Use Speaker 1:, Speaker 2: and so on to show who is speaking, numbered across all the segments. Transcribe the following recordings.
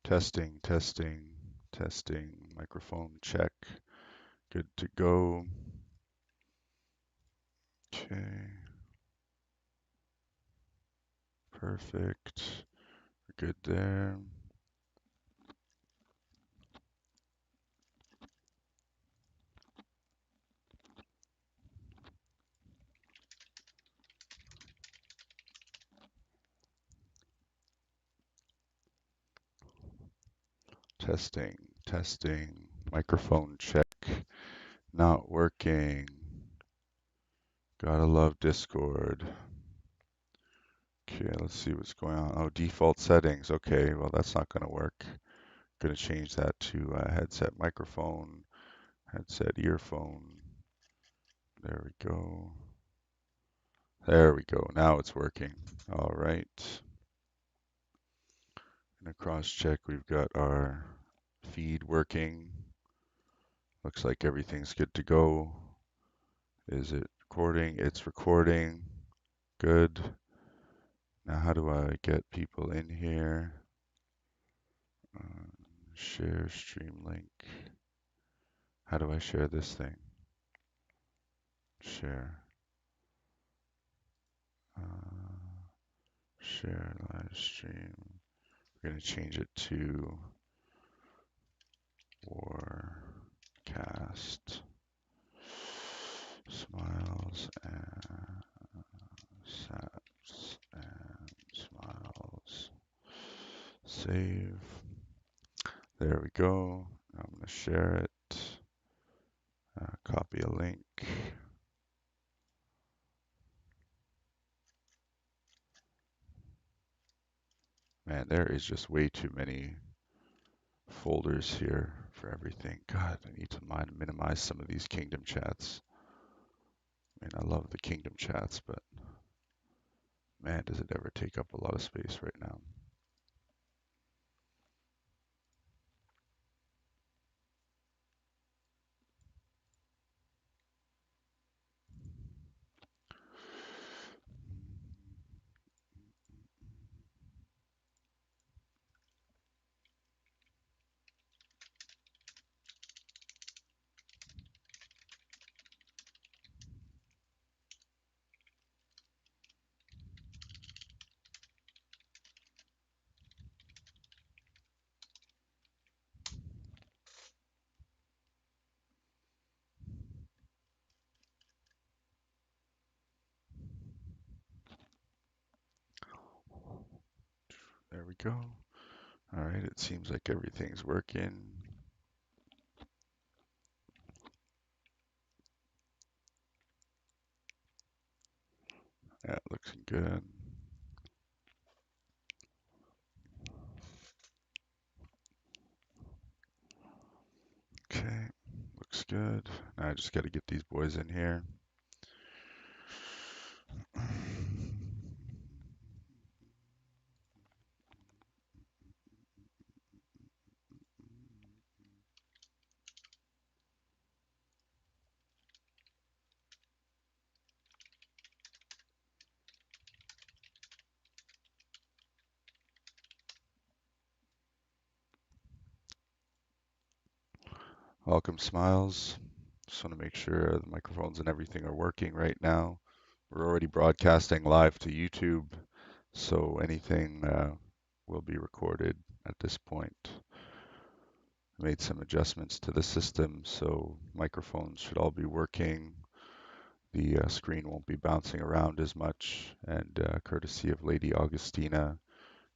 Speaker 1: Testing, testing, testing. Microphone check. Good to go. Okay, perfect. We're good there. Testing, testing. Microphone check. Not working. Gotta love Discord. Okay, let's see what's going on. Oh, default settings. Okay, well, that's not going to work. Going to change that to headset microphone, headset earphone. There we go. There we go. Now it's working. All right. Going to cross check. We've got our feed working. Looks like everything's good to go. Is it recording? It's recording. Good. Now, how do I get people in here? Share stream link. How do I share this thing? Share. Share live stream. We're going to change it to WarCast. Smiles and SAPTZ and SMILES. Save. There we go. I'm going to share it. Copy a link. Man, there is just way too many folders here for everything. God, I need to minimize some of these kingdom chats. I mean, I love the kingdom chats, but man, does it ever take up a lot of space right now. There we go. All right, it seems like everything's working. Yeah, it looks good. Okay, looks good. Now I just got to get these boys in here. Welcome, Smiles. Just want to make sure the microphones and everything are working right now. We're already broadcasting live to YouTube, so anything will be recorded at this point. I made some adjustments to the system, so microphones should all be working. The screen won't be bouncing around as much, and courtesy of Lady Augustina,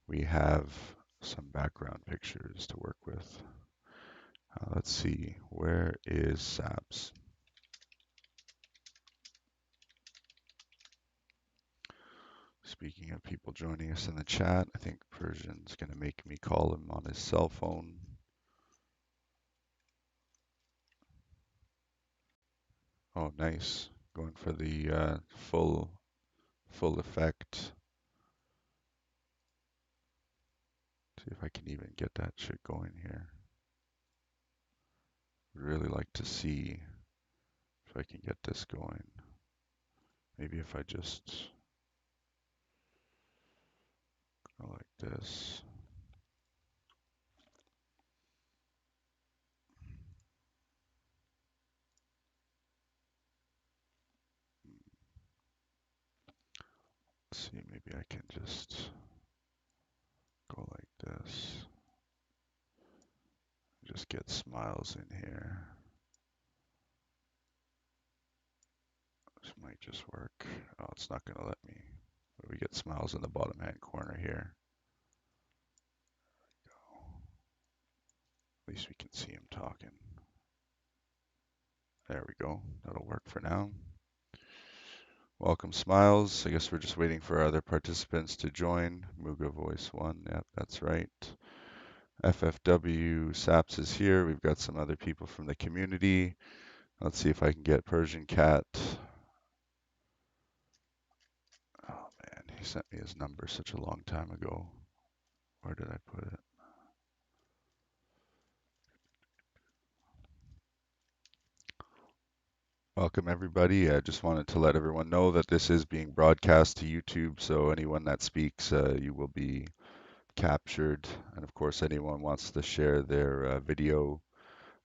Speaker 1: we have some background pictures to work with. Let's see, where is SAPTZ? Speaking of people joining us in the chat, I think Persian's going to make me call him on his cell phone. Oh, nice. Going for the full effect. See if I can even get that shit going here. Would really like to see if I can get this going. Maybe if I just go like this. see, maybe I can just go like this. Just get Smiles in here. This might just work. Oh, it's not going to let me. But we get Smiles in the bottom hand corner here. At least we can see him talking. There we go. That'll work for now. Welcome, Smiles. I guess we're just waiting for other participants to join. Muga Voice 1. Yep, that's right. FFW SAPTZ is here. We've got some other people from the community. Let's see if I can get Persian Cat. Oh man, he sent me his number such a long time ago. Where did I put it? Welcome everybody. I just wanted to let everyone know that this is being broadcast to YouTube, so anyone that speaks, you will be captured. And of course, anyone wants to share their video,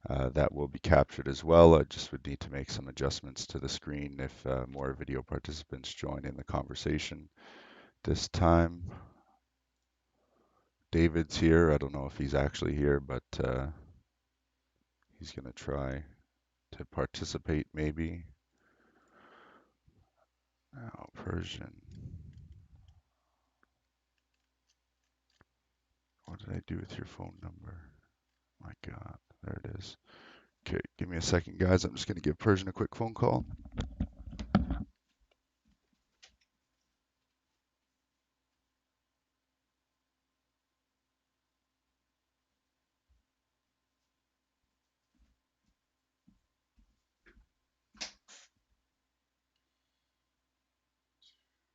Speaker 1: that will be captured as well. I just would need to make some adjustments to the screen if more video participants join in the conversation this time. David's here. I don't know if he's actually here, but he's going to try to participate maybe. Now, Persian. What did I do with your phone number? My God, there it is. Okay, give me a second, guys. I'm just going to give Persian a quick phone call.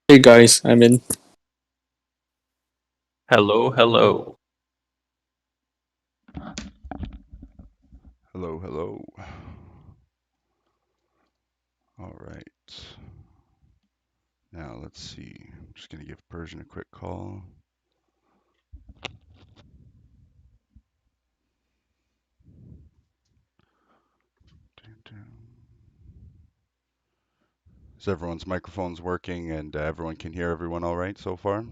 Speaker 2: Hey guys, I'm in.
Speaker 3: Hello, hello.
Speaker 1: Hello, hello. All right. Now let's see. I'm just going to give Persian a quick call. Is everyone's microphones working and everyone can hear everyone all right so far?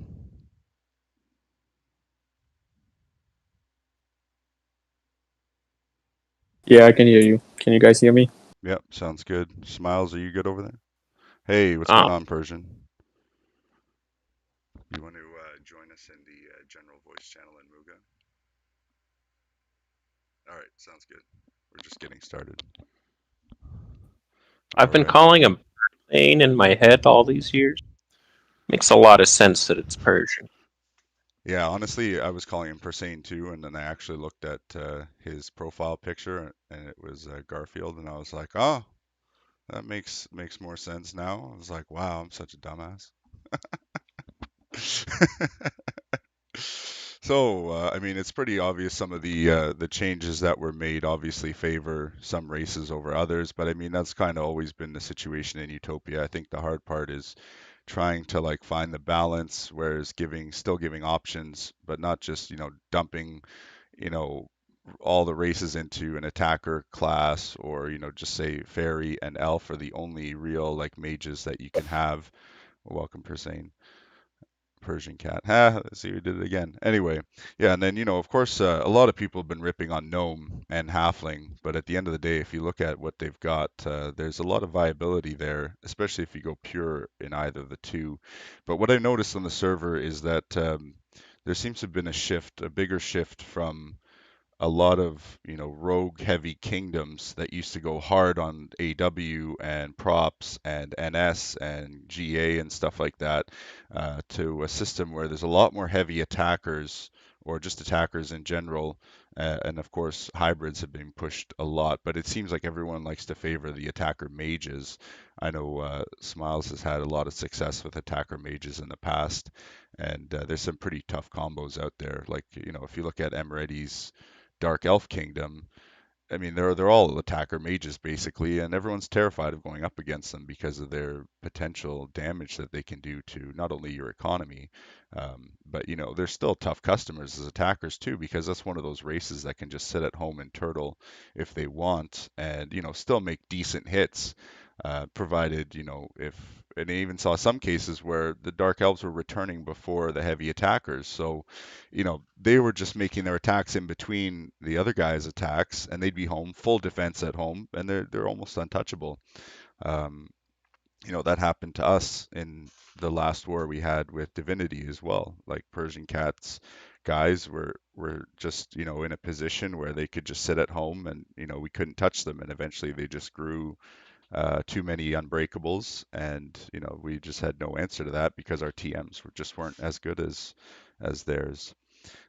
Speaker 2: Yeah, I can hear you. Can you guys hear me?
Speaker 1: Yep, sounds good. Smiles, are you good over there? Hey, what's going
Speaker 3: Um,
Speaker 1: on, Persian? You want to join us in the general voice channel in Muga? All right, sounds good. We're just getting started. All
Speaker 3: I've been
Speaker 1: right.
Speaker 3: calling him Persian in my head all these years. Makes a lot of sense that it's Persian.
Speaker 1: Yeah, honestly, I was calling him Persane too, and then I actually looked at his profile picture, and it was Garfield, and I was like, oh, that makes more sense now. I was like, wow, I'm such a dumbass. So, I mean, it's pretty obvious some of the changes that were made obviously favor some races over others, but I mean that's kind of always been the situation in Utopia. I think the hard part is trying to like find the balance, whereas still giving options, but not just, dumping, you know, all the races into an attacker class, or, just say fairy and elf are the only real like mages that you can have. Welcome, Persane. Persian cat. Ha, see, we did it again. Anyway, yeah, and then, of course, a lot of people have been ripping on Gnome and Halfling, but at the end of the day, if you look at what they've got, there's a lot of viability there, especially if you go pure in either of the two. But what I noticed on the server is that there seems to have been a bigger shift from a lot of rogue heavy kingdoms that used to go hard on AW and props and NS and GA and stuff like that, to a system where there's a lot more heavy attackers or just attackers in general. And of course, hybrids have been pushed a lot, but it seems like everyone likes to favor the attacker mages. I know Smiles has had a lot of success with attacker mages in the past, and there's some pretty tough combos out there. Like, if you look at Emredy's Dark Elf Kingdom, I mean, they're all attacker mages basically, and everyone's terrified of going up against them because of their potential damage that they can do to not only your economy, but they're still tough customers as attackers too, because that's one of those races that can just sit at home and turtle if they want, and still make decent hits, provided if and I even saw some cases where the Dark Elves were returning before the heavy attackers. So, they were just making their attacks in between the other guys' attacks, and they'd be home, full defense at home, and they're almost untouchable. Um, that happened to us in the last war we had with Divinity as well. Like Persian Cats guys were just, in a position where they could just sit at home and, we couldn't touch them. And eventually they just grew too many unbreakables, and we just had no answer to that because our TMs just weren't as good as theirs.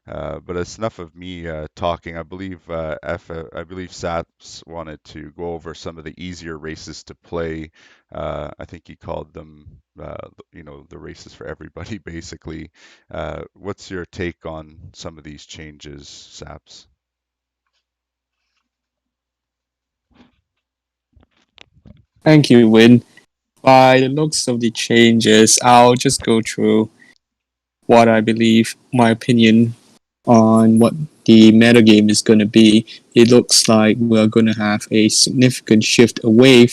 Speaker 1: But it's enough of me talking. I believe Saps wanted to go over some of the easier races to play. I think he called them, the races for everybody, basically. What's your take on some of these changes, Saps?
Speaker 2: Thank you, Win. By the looks of the changes, I'll just go through what I believe, my opinion on what the metagame is going to be. It looks like we're going to have a significant shift away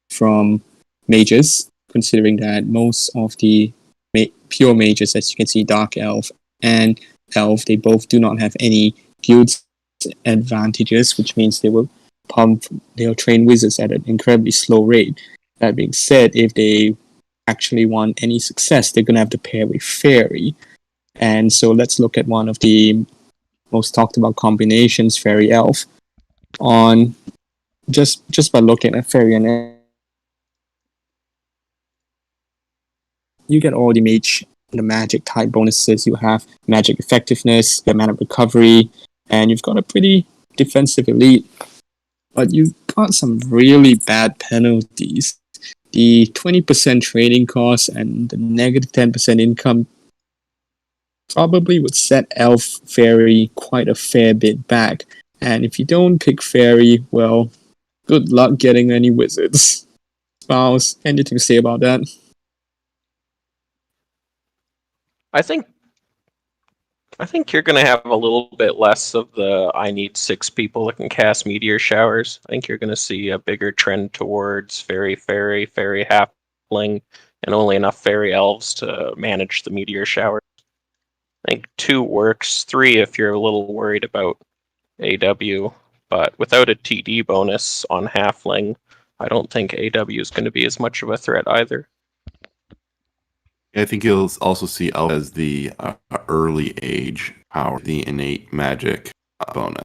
Speaker 2: from mages, considering that most of the pure mages, as you can see, Dark Elf and Elf, they both do not have any guild advantages, which means they'll train wizards at an incredibly slow rate. That being said, if they actually want any success, they're going to have to pair with Fairy. And so let's look at one of the most talked about combinations, Fairy Elf. On just by looking at Fairy and you get all the magic type bonuses. You have magic effectiveness, the mana recovery, and you've got a pretty defensive elite. But you've got some really bad penalties. The 20% trading cost and the negative 10% income probably would set Elf Fairy quite a fair bit back. And if you don't pick Fairy, well, good luck getting any wizards. Spouse, anything to say about that?
Speaker 3: I think I think you're going to have a little bit less of the I need 6 people that can cast meteor showers. I think you're going to see a bigger trend towards fairy halfling, and only enough fairy elves to manage the meteor shower. I think 2 works, 3 if you're a little worried about AW, but without a TD bonus on halfling, I don't think AW is going to be as much of a threat either.
Speaker 4: I think you'll also see Elf as the early age power, the innate magic bonus.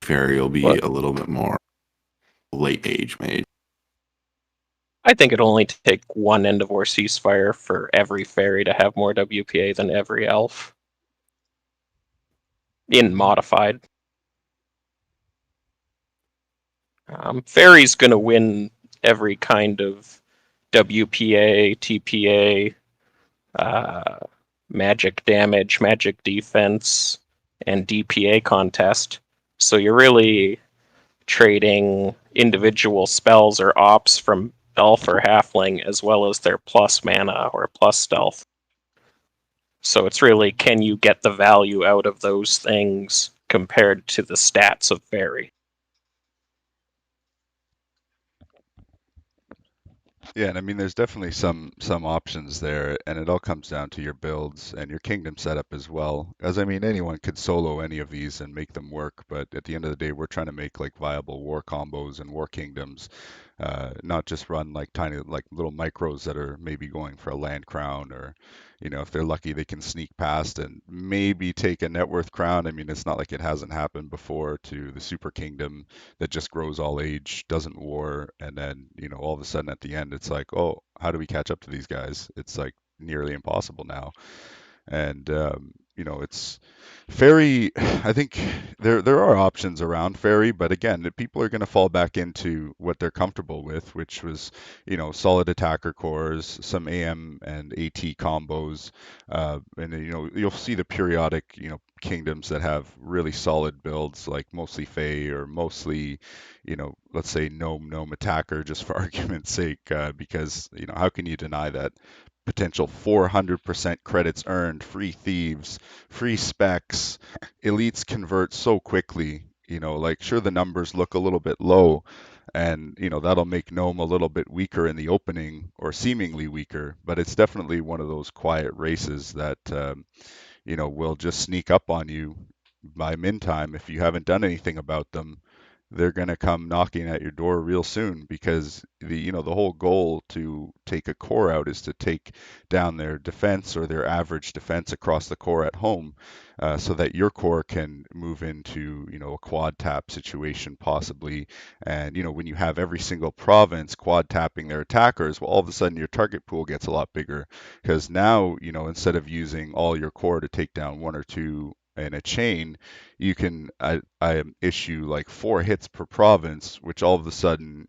Speaker 4: Fairy will be
Speaker 3: But
Speaker 4: a little bit more late age mage.
Speaker 3: I think it'll only take one end of war ceasefire for every fairy to have more WPA than every elf. In modified. Fairy's going to win every kind of WPA, TPA, magic damage, magic defense, and DPA contest. So you're really trading individual spells or ops from elf or halfling as well as their plus mana or plus stealth. So it's really, can you get the value out of those things compared to the stats of fairy?
Speaker 1: Yeah, and I mean, there's definitely some options there, and it all comes down to your builds and your kingdom setup as well. As I mean, anyone could solo any of these and make them work, but at the end of the day, we're trying to make like viable war combos and war kingdoms, not just run like tiny, like little micros that are maybe going for a land crown, or if they're lucky, they can sneak past and maybe take a net worth crown. I mean, it's not like it hasn't happened before to the super kingdom that just grows all age, doesn't war, and then, all of a sudden at the end, it's like, oh, how do we catch up to these guys? It's like nearly impossible now. And it's Fairy. I think there are options around Fairy, but again, the people are going to fall back into what they're comfortable with, which was, solid attacker cores, some AM and AT combos, and then, you'll see the periodic, kingdoms that have really solid builds, like mostly Fey or mostly, let's say gnome attacker, just for argument's sake, because how can you deny that potential 400% credits earned, free thieves, free specs, elites convert so quickly. Like, sure, the numbers look a little bit low, and that'll make gnome a little bit weaker in the opening, or seemingly weaker, but it's definitely one of those quiet races that will just sneak up on you by min time if you haven't done anything about them. They're going to come knocking at your door real soon, because the whole goal to take a core out is to take down their defense, or their average defense across the core at home, so that your core can move into a quad tap situation possibly. And when you have every single province quad tapping their attackers, well, all of a sudden your target pool gets a lot bigger, because now instead of using all your core to take down one or two in a chain, you can I issue like 4 hits per province, which all of a sudden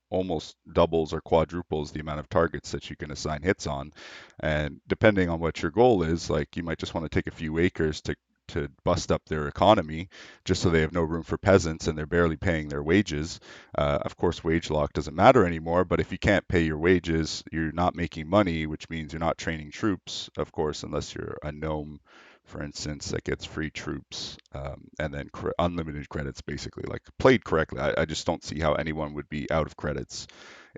Speaker 1: almost doubles or quadruples the amount of targets that you can assign hits on. And depending on what your goal is, like, you might just want to take a few acres to bust up their economy, just so they have no room for peasants and they're barely paying their wages. Of course, wage lock doesn't matter anymore, but if you can't pay your wages, you're not making money, which means you're not training troops, of course, unless you're a gnome, for instance, that gets free troops, and then unlimited credits, basically. Like, played correctly, I just don't see how anyone would be out of credits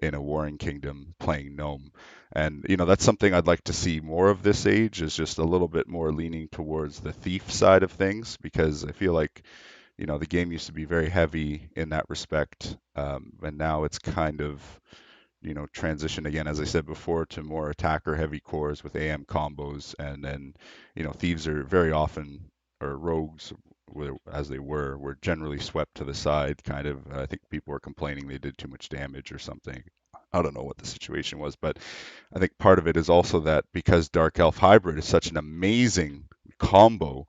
Speaker 1: in a warring kingdom playing gnome. And that's something I'd like to see more of this age, is just a little bit more leaning towards the thief side of things, because I feel like the game used to be very heavy in that respect, and now it's kind of transition again, as I said before, to more attacker heavy cores with AM combos. And then thieves are very often, or rogues, as they were generally swept to the side, kind of. I think people were complaining they did too much damage or something. I don't know what the situation was, but I think part of it is also that because Dark Elf Hybrid is such an amazing combo,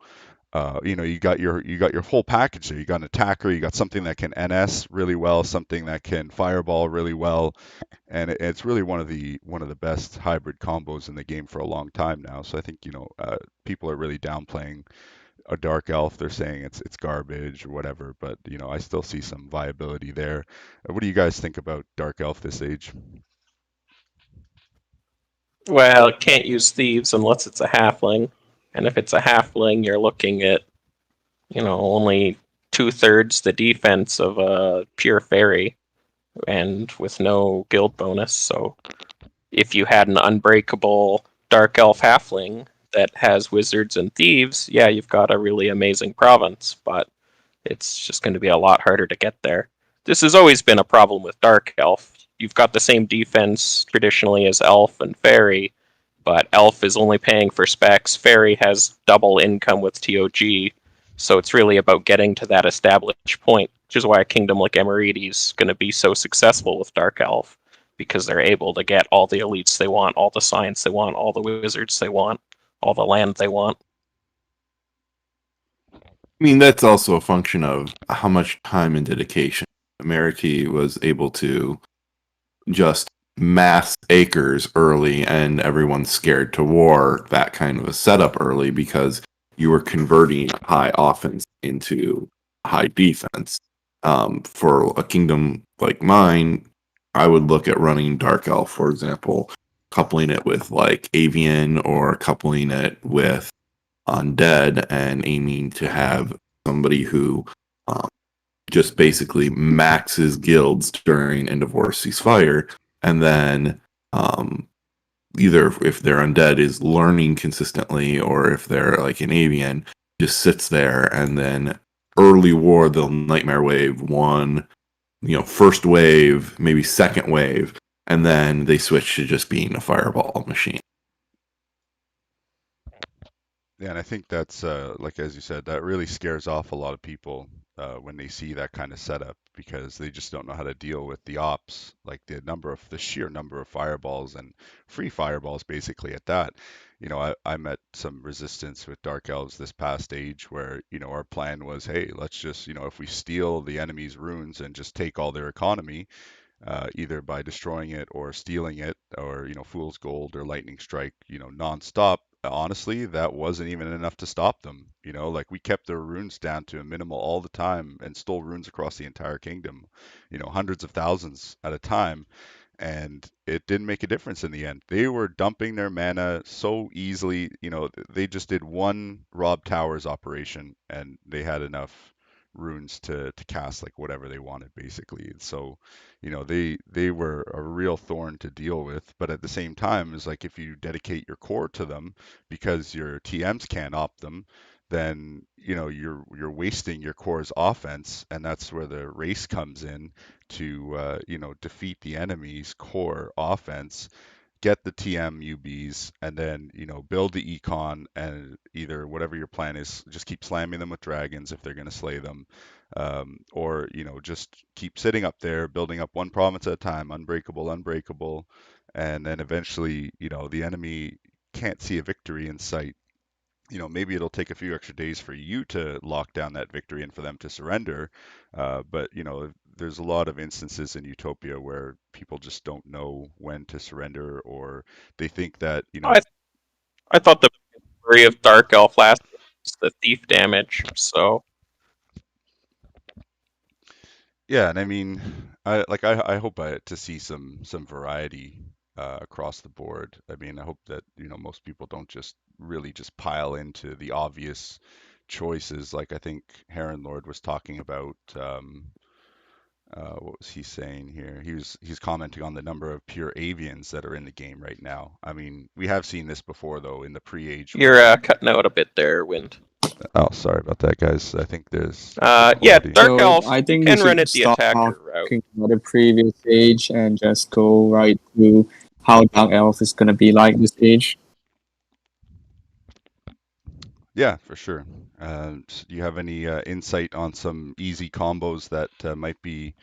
Speaker 1: you got your whole package there. You got an attacker, you got something that can NS really well, something that can fireball really well, and it's really one of the best hybrid combos in the game for a long time now. So I think people are really downplaying a dark elf. They're saying it's garbage or whatever, but I still see some viability there. What do you guys think about dark elf this age?
Speaker 3: Well, it can't use thieves unless it's a halfling. And if it's a halfling, you're looking at, only 2/3 the defense of a pure fairy, and with no guild bonus. So if you had an unbreakable dark elf halfling that has wizards and thieves, yeah, you've got a really amazing province, but it's just going to be a lot harder to get there. This has always been a problem with dark elf. You've got the same defense traditionally as elf and fairy, but elf is only paying for specs. Fairy has double income with TOG, so it's really about getting to that established point, which is why a kingdom like Emeriti is going to be so successful with dark elf, because they're able to get all the elites they want, all the science they want, all the wizards they want, all the land they want.
Speaker 4: I mean, that's also a function of how much time and dedication Amerity was able to just mass acres early, and everyone's scared to war, that kind of a setup early, because you were converting high offense into high defense. For a kingdom like mine, I would look at running Dark Elf, for example, coupling it with like Avian, or coupling it with Undead, and aiming to have somebody who um, just basically maxes guilds during End of War Ceasefire, and then either if their undead is learning consistently, or if they're like an avian, just sits there, and then early war they'll nightmare wave one, first wave, maybe second wave, and then they switch to just being a fireball machine.
Speaker 1: Yeah, and I think that's like, as you said, that really scares off a lot of people when they see that kind of setup, because they just don't know how to deal with the ops, like the sheer number of fireballs, and free fireballs basically at that. I met some resistance with Dark Elves this past age, where our plan was, hey, let's just if we steal the enemy's runes and just take all their economy, either by destroying it or stealing it, or fool's gold or lightning strike, nonstop. Honestly, that wasn't even enough to stop them. Like, we kept their runes down to a minimal all the time, and stole runes across the entire kingdom, hundreds of thousands at a time, and it didn't make a difference in the end. They were dumping their mana so easily. They just did one Rob Towers operation, and they had enough runes to cast like whatever they wanted basically. And so, they were a real thorn to deal with. But at the same time, it's like if you dedicate your core to them because your TMs can't opt them, then you're wasting your core's offense, and that's where the race comes in to defeat the enemy's core offense, get the TM UBs, and then build the econ, and either whatever your plan is, just keep slamming them with dragons if they're going to slay them, or just keep sitting up there, building up one province at a time, unbreakable, unbreakable, and then eventually the enemy can't see a victory in sight. Maybe it'll take a few extra days for you to lock down that victory and for them to surrender. But there's a lot of instances in Utopia where people just don't know when to surrender, or they think that,
Speaker 3: I thought the story of Dark Elf last was the thief damage. So
Speaker 1: yeah, and I mean, I hope to see some variety across the board. I mean, I hope that most people don't just really just pile into the obvious choices. Like I think Heron Lord was talking about. What was he saying here? He's commenting on the number of pure avians that are in the game right now. I mean, we have seen this before though in the pre-age
Speaker 3: you're
Speaker 1: war.
Speaker 3: cutting out a bit there, Wind.
Speaker 1: Oh, sorry about that, guys. I think there's
Speaker 3: Yeah,
Speaker 1: quality.
Speaker 3: Dark
Speaker 2: So
Speaker 3: Elf,
Speaker 2: I
Speaker 3: you
Speaker 2: think we
Speaker 3: can run
Speaker 2: should
Speaker 3: it the
Speaker 2: stop
Speaker 3: attacker route.
Speaker 2: talking about the previous age and just go right to how Dark Elf is gonna be like this age.
Speaker 1: Yeah, for sure. Do you have any insight on some easy combos that might be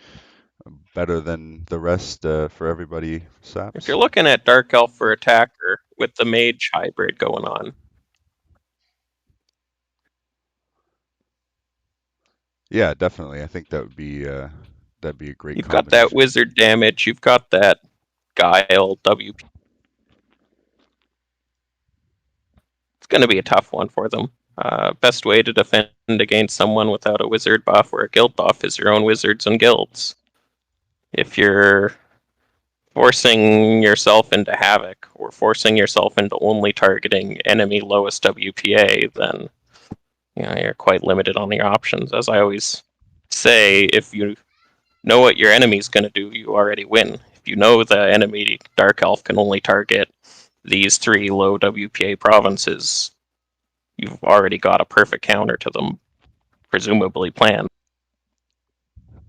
Speaker 1: better than the rest for everybody,
Speaker 3: If
Speaker 1: Saps?
Speaker 3: you're looking at Dark Elf for attacker with the mage hybrid going on,
Speaker 1: Yeah, definitely. I think that'd be a great
Speaker 3: you've got that
Speaker 1: combination.
Speaker 3: wizard damage, you've got that guile WP. It's going to be a tough one for them. Best way to defend against someone without a wizard buff or a guild buff is your own wizards and guilds. If you're forcing yourself into havoc or forcing yourself into only targeting enemy lowest WPA, then you're quite limited on your options. As I always say, if you know what your enemy's going to do, you already win. If you know the enemy Dark Elf can only target these 3 low WPA provinces, you've already got a perfect counter to them, presumably planned.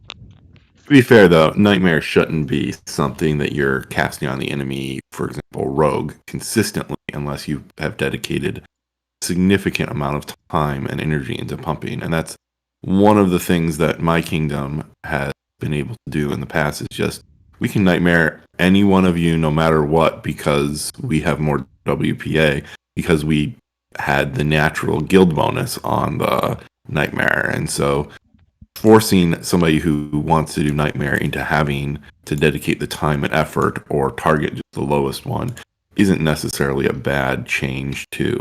Speaker 4: To be fair, though, Nightmare shouldn't be something that you're casting on the enemy, for example, Rogue, consistently, unless you have dedicated a significant amount of time and energy into pumping. And that's one of the things that my kingdom has been able to do in the past is just, we can Nightmare any one of you no matter what because we have more WPA, because we had the natural guild bonus on the Nightmare. And so forcing somebody who wants to do Nightmare into having to dedicate the time and effort or target just the lowest one isn't necessarily a bad change to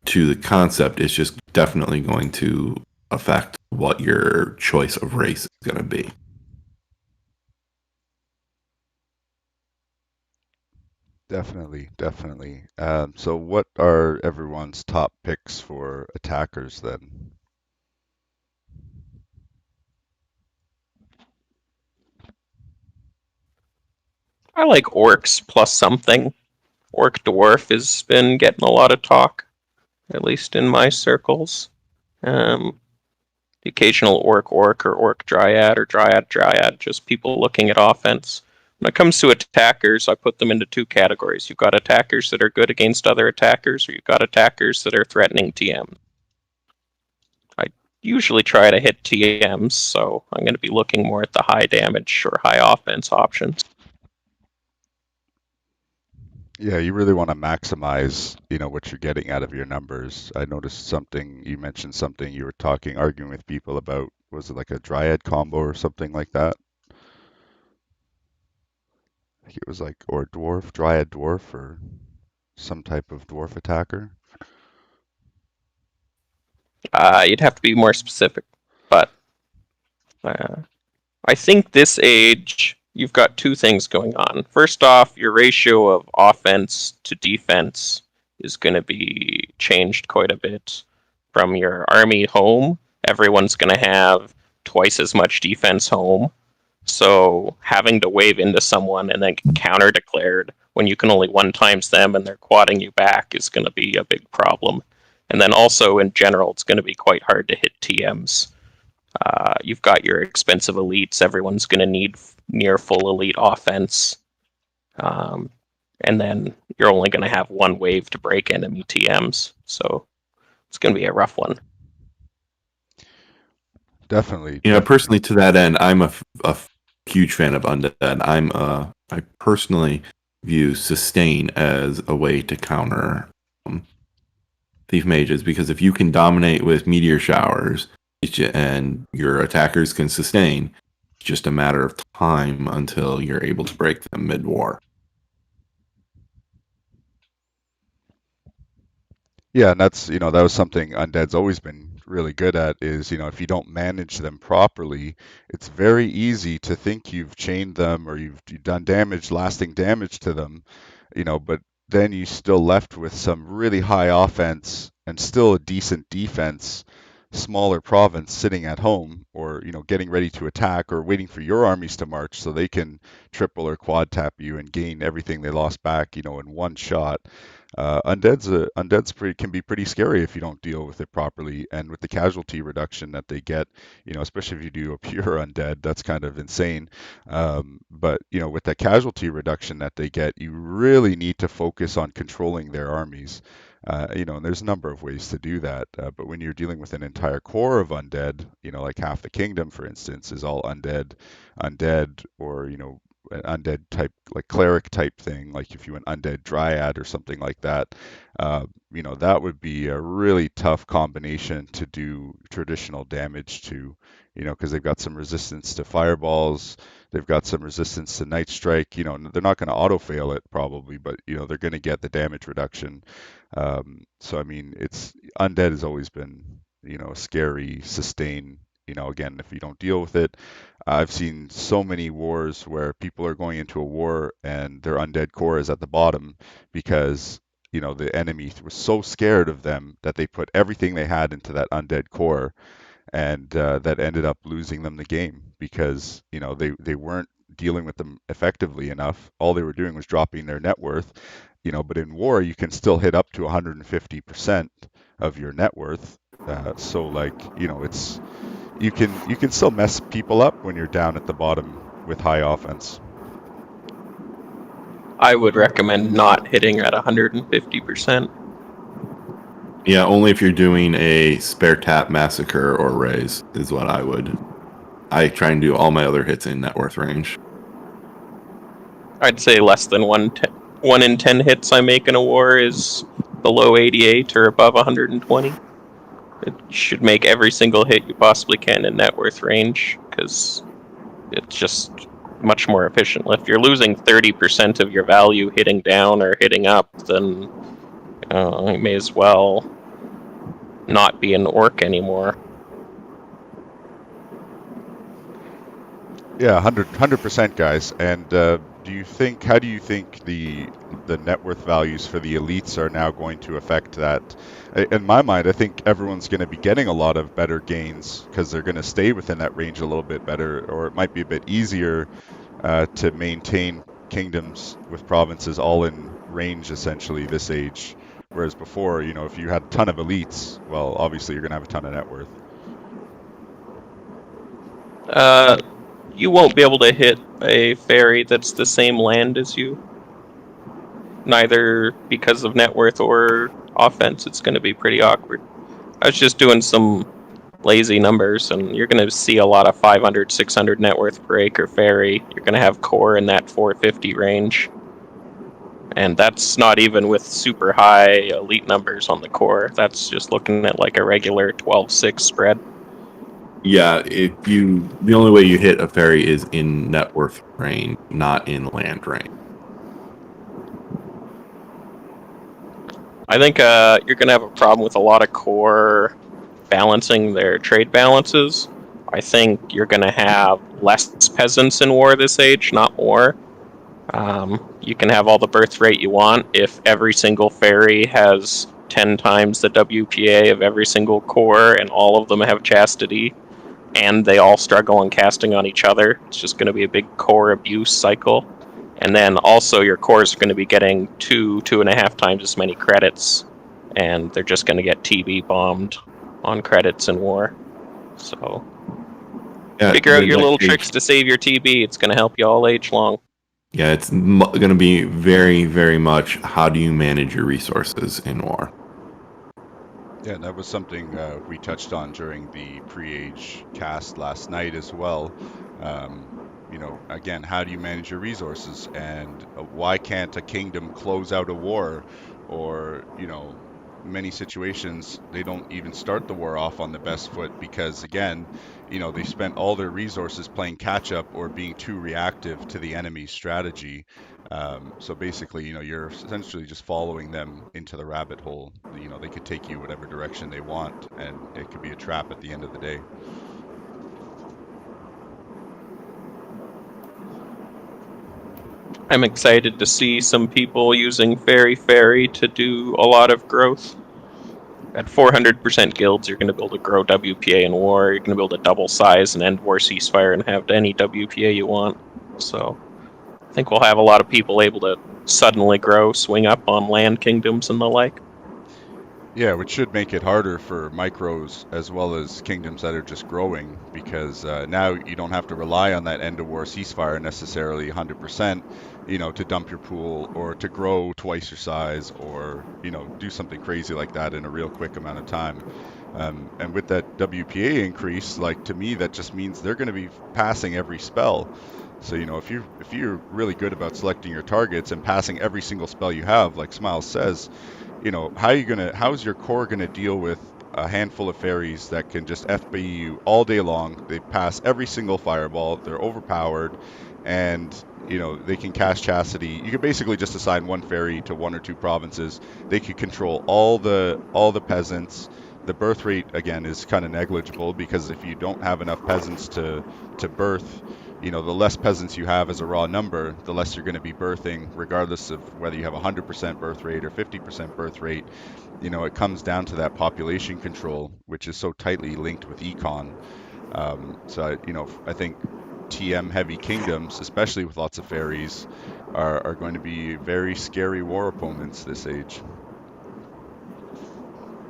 Speaker 4: the concept. It's just definitely going to affect what your choice of race is going to be.
Speaker 1: Definitely, definitely. So what are everyone's top picks for attackers then?
Speaker 3: I like orcs plus something. Orc dwarf has been getting a lot of talk, at least in my circles. The occasional orc or orc dryad or dryad, just people looking at offense. When it comes to attackers, I put them into 2 categories. You've got attackers that are good against other attackers, or you've got attackers that are threatening TMs. I usually try to hit TMs, so I'm going to be looking more at the high damage or high offense options.
Speaker 1: Yeah, you really want to maximize, what you're getting out of your numbers. I noticed something, you mentioned something you were arguing with people about, was it like a dryad combo or something like that? I think it was like, or dryad dwarf, or some type of dwarf attacker.
Speaker 3: You'd have to be more specific, but I think this age, you've got 2 things going on. First off, your ratio of offense to defense is going to be changed quite a bit from your army home everyone's going to have twice as much defense home. So having to wave into someone and then counter declared when you can only one times them and they're quadding you back is going to be a big problem. And then also in general, it's going to be quite hard to hit TMs. You've got your expensive elites. Everyone's going to need near full elite offense. And then you're only going to have one wave to break enemy TMs. So it's going to be a rough one.
Speaker 1: Definitely.
Speaker 4: You know,
Speaker 1: definitely.
Speaker 4: personally, to that end, I'm a huge fan of undead. I personally view sustain as a way to counter thief mages, because if you can dominate with meteor showers and your attackers can sustain, it's just a matter of time until you're able to break them mid-war.
Speaker 1: Yeah, and that's, that was something Undead's always been really good at is, if you don't manage them properly, it's very easy to think you've chained them or you've done damage, lasting damage to them, but then you still left with some really high offense and still a decent defense, smaller province sitting at home or, getting ready to attack or waiting for your armies to march so they can triple or quad tap you and gain everything they lost back, in one shot. Undead's can be pretty scary if you don't deal with it properly, and with the casualty reduction that they get, especially if you do a pure undead, that's kind of insane. But with the casualty reduction that they get, you really need to focus on controlling their armies. And there's a number of ways to do that. But when you're dealing with an entire core of undead, like half the kingdom, for instance, is all undead, or an undead type, like cleric type thing, like if you an undead dryad or something like that, that would be a really tough combination to do traditional damage to, because they've got some resistance to fireballs, they've got some resistance to night strike, they're not going to auto fail it probably, but they're going to get the damage reduction. So I mean, it's undead has always been, a scary sustain, again, if you don't deal with it. I've seen so many wars where people are going into a war and their undead core is at the bottom because, the enemy was so scared of them that they put everything they had into that undead core, and that ended up losing them the game because, they weren't dealing with them effectively enough. All they were doing was dropping their net worth, but in war you can still hit up to 150% of your net worth. So like, it's you can still mess people up when you're down at the bottom with high offense.
Speaker 3: I would recommend not hitting at 150%.
Speaker 4: Yeah, only if you're doing a spare tap massacre or raise is what I would. I try and do all my other hits in net worth range.
Speaker 3: I'd say less than 1 in 10 hits I make in a war is below 88 or above 120. It should make every single hit you possibly can in net worth range, because it's just much more efficient. If you're losing 30% of your value hitting down or hitting up, then you may as well not be an orc anymore.
Speaker 1: Yeah, 100%, guys. And how do you think the net worth values for the elites are now going to affect that? In my mind, I think everyone's going to be getting a lot of better gains because they're going to stay within that range a little bit better, or it might be a bit easier to maintain kingdoms with provinces all in range essentially this age. Whereas before, if you had a ton of elites, well, obviously you're going to have a ton of net worth.
Speaker 3: You won't be able to hit a fairy that's the same land as you. Neither because of net worth or offense. It's going to be pretty awkward. I was just doing some lazy numbers, and you're going to see a lot of 500, 600 net worth per acre fairy. You're going to have core in that 450 range. And that's not even with super high elite numbers on the core. That's just looking at like a regular 12-6 spread.
Speaker 4: Yeah, the only way you hit a fairy is in net worth range, not in land range.
Speaker 3: I think you're going to have a problem with a lot of core balancing their trade balances. I think you're going to have less peasants in war this age, not more. You can have all the birth rate you want if every single fairy has 10 times the WPA of every single core, and all of them have chastity, and they all struggle on casting on each other. It's just going to be a big core abuse cycle. And then also your cores are going to be getting 2.5 times as many credits, and they're just going to get TB bombed on credits in war. So figure out your little tricks to save your TB. It's going to help you all age long.
Speaker 4: Yeah, it's going to be very, very much how do you manage your resources in war.
Speaker 1: Yeah, that was something we touched on during the pre-age cast last night as well. Again, how do you manage your resources, and why can't a kingdom close out a war? Or, many situations they don't even start the war off on the best foot because, again, they spent all their resources playing catch up or being too reactive to the enemy's strategy. So basically, you're essentially just following them into the rabbit hole. They could take you whatever direction they want, and it could be a trap at the end of the day.
Speaker 3: I'm excited to see some people using Fairy to do a lot of growth. At 400% guilds, you're going to be able to grow WPA in war. You're going to be able to double size and end war ceasefire and have any WPA you want. So I think we'll have a lot of people able to suddenly grow, swing up on land kingdoms and the like.
Speaker 1: Yeah, which should make it harder for micros as well as kingdoms that are just growing, because now you don't have to rely on that end of war ceasefire necessarily 100%, to dump your pool or to grow twice your size, or do something crazy like that in a real quick amount of time. And with that WPA increase, like, to me, that just means they're going to be passing every spell. So if you're really good about selecting your targets and passing every single spell you have, like Smiles says, how's your core gonna deal with a handful of fairies that can just FB you all day long? They pass every single fireball, they're overpowered, and they can cast chastity. You can basically just assign one fairy to one or two provinces. They could control all the peasants. The birth rate, again, is kind of negligible, because if you don't have enough peasants to birth, the less peasants you have as a raw number, the less you're going to be birthing, regardless of whether you have 100% birth rate or 50% birth rate. It comes down to that population control, which is so tightly linked with econ. I think TM heavy kingdoms, especially with lots of fairies, are going to be very scary war opponents this age.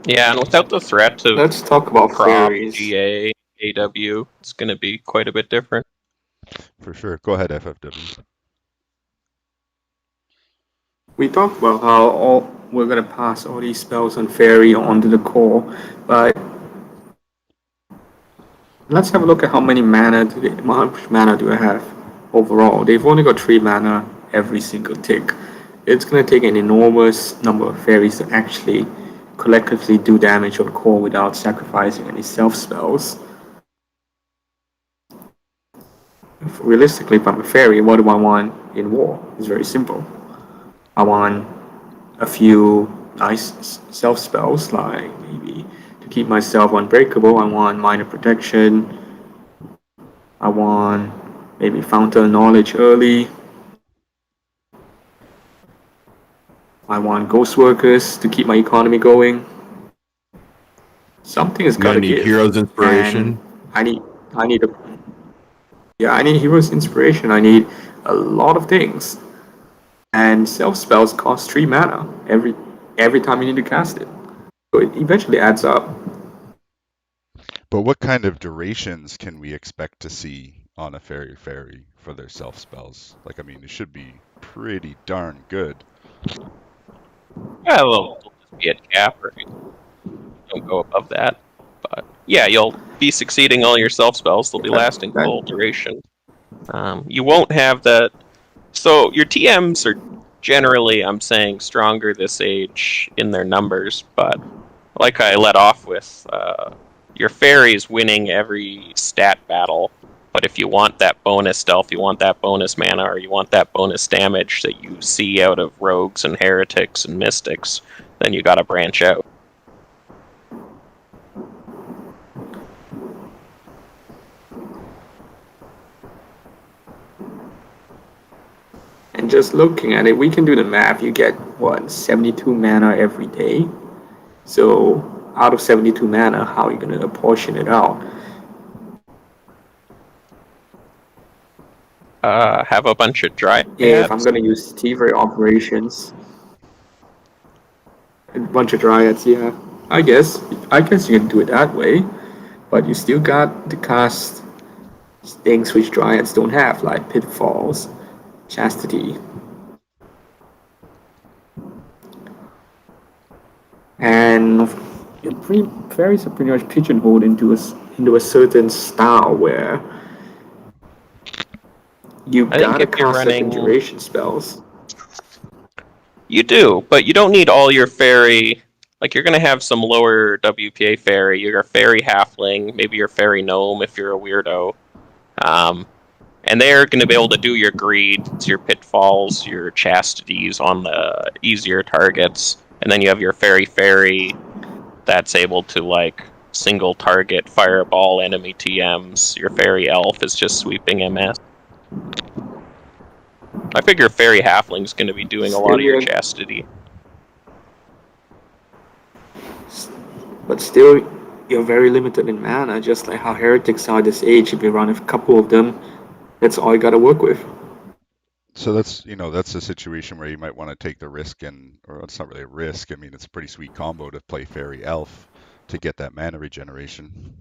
Speaker 3: Yeah, and without the threat of
Speaker 2: Let's talk about
Speaker 3: prop,
Speaker 2: fairies.
Speaker 3: GA, AW, it's going to be quite a bit different.
Speaker 1: For sure. Go ahead, FFW.
Speaker 2: We talked about how we're gonna pass all these spells on fairy onto the core, but let's have a look at how much mana do I have overall. They've only got 3 mana every single tick. It's gonna take an enormous number of fairies to actually collectively do damage on core without sacrificing any self spells. Realistically, if I'm a fairy, what do I want in war? It's very simple. I want a few nice self spells, like maybe to keep myself unbreakable. I want minor protection. I want maybe fountain of knowledge early. I want ghost workers to keep my economy going. Something has got to give.
Speaker 4: Heroes inspiration.
Speaker 2: And I need heroes inspiration. I need a lot of things. And self spells cost 3 mana every time you need to cast it. So it eventually adds up.
Speaker 1: But what kind of durations can we expect to see on a fairy for their self spells? Like, I mean, it should be pretty darn good.
Speaker 3: Yeah, they'll just be at cap, right? Don't go above that. But yeah, you'll be succeeding all your self spells. They'll be lasting full duration. You won't have that. So your TMs are generally, I'm saying, stronger this age in their numbers, but like I let off with, your fairies winning every stat battle. But if you want that bonus stealth, you want that bonus mana, or you want that bonus damage that you see out of rogues and heretics and mystics, then you gotta branch out.
Speaker 2: And just looking at it, we can do the math. You get, 72 mana every day? So out of 72 mana, how are you going to apportion it out?
Speaker 3: Have a bunch of dryads.
Speaker 2: If I'm going to use Thievery operations, a bunch of dryads, yeah, I guess you can do it that way, but you still got to cast things which dryads don't have, like pitfalls, chastity, and fairies are pretty much pigeonholed into a certain style where you gotta cast certain duration spells.
Speaker 3: You do, but you don't need all your fairy. Like, you're going to have some lower WPA fairy, your fairy halfling, maybe your fairy gnome if you're a weirdo. And they're going to be able to do your greeds, your pitfalls, your chastities on the easier targets. And then you have your fairy that's able to, like, single target fireball enemy TMs. Your fairy elf is just sweeping MS. I figure fairy halfling's going to be doing a lot of your chastity.
Speaker 2: But still, you're very limited in mana, just like how heretics are this age. If you run a couple of them, that's all you gotta work with.
Speaker 1: So that's that's a situation where you might want to take the risk, or it's not really a risk. I mean, it's a pretty sweet combo to play Fairy Elf to get that mana regeneration.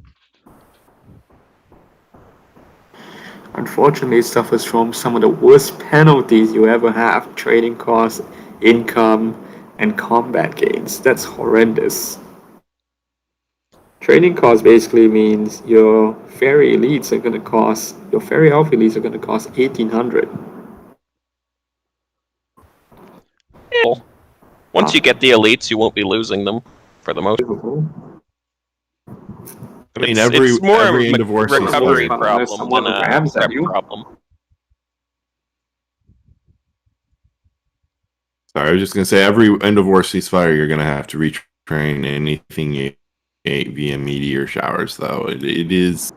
Speaker 2: Unfortunately, it suffers from some of the worst penalties you ever have: trading costs, income, and combat gains. That's horrendous. Trading cost basically means your fairy elites are going to cost, your fairy elf elites are going to cost 1,800.
Speaker 3: Once you get the elites, you won't be losing them for the most.
Speaker 4: I mean, every
Speaker 3: more
Speaker 4: every
Speaker 3: a
Speaker 4: end of war
Speaker 3: recovery
Speaker 4: ceasefire.
Speaker 3: problem than a prep problem.
Speaker 4: Sorry, I was just gonna say every end of war ceasefire, you're gonna have to retrain anything you ate via meteor showers. Though it is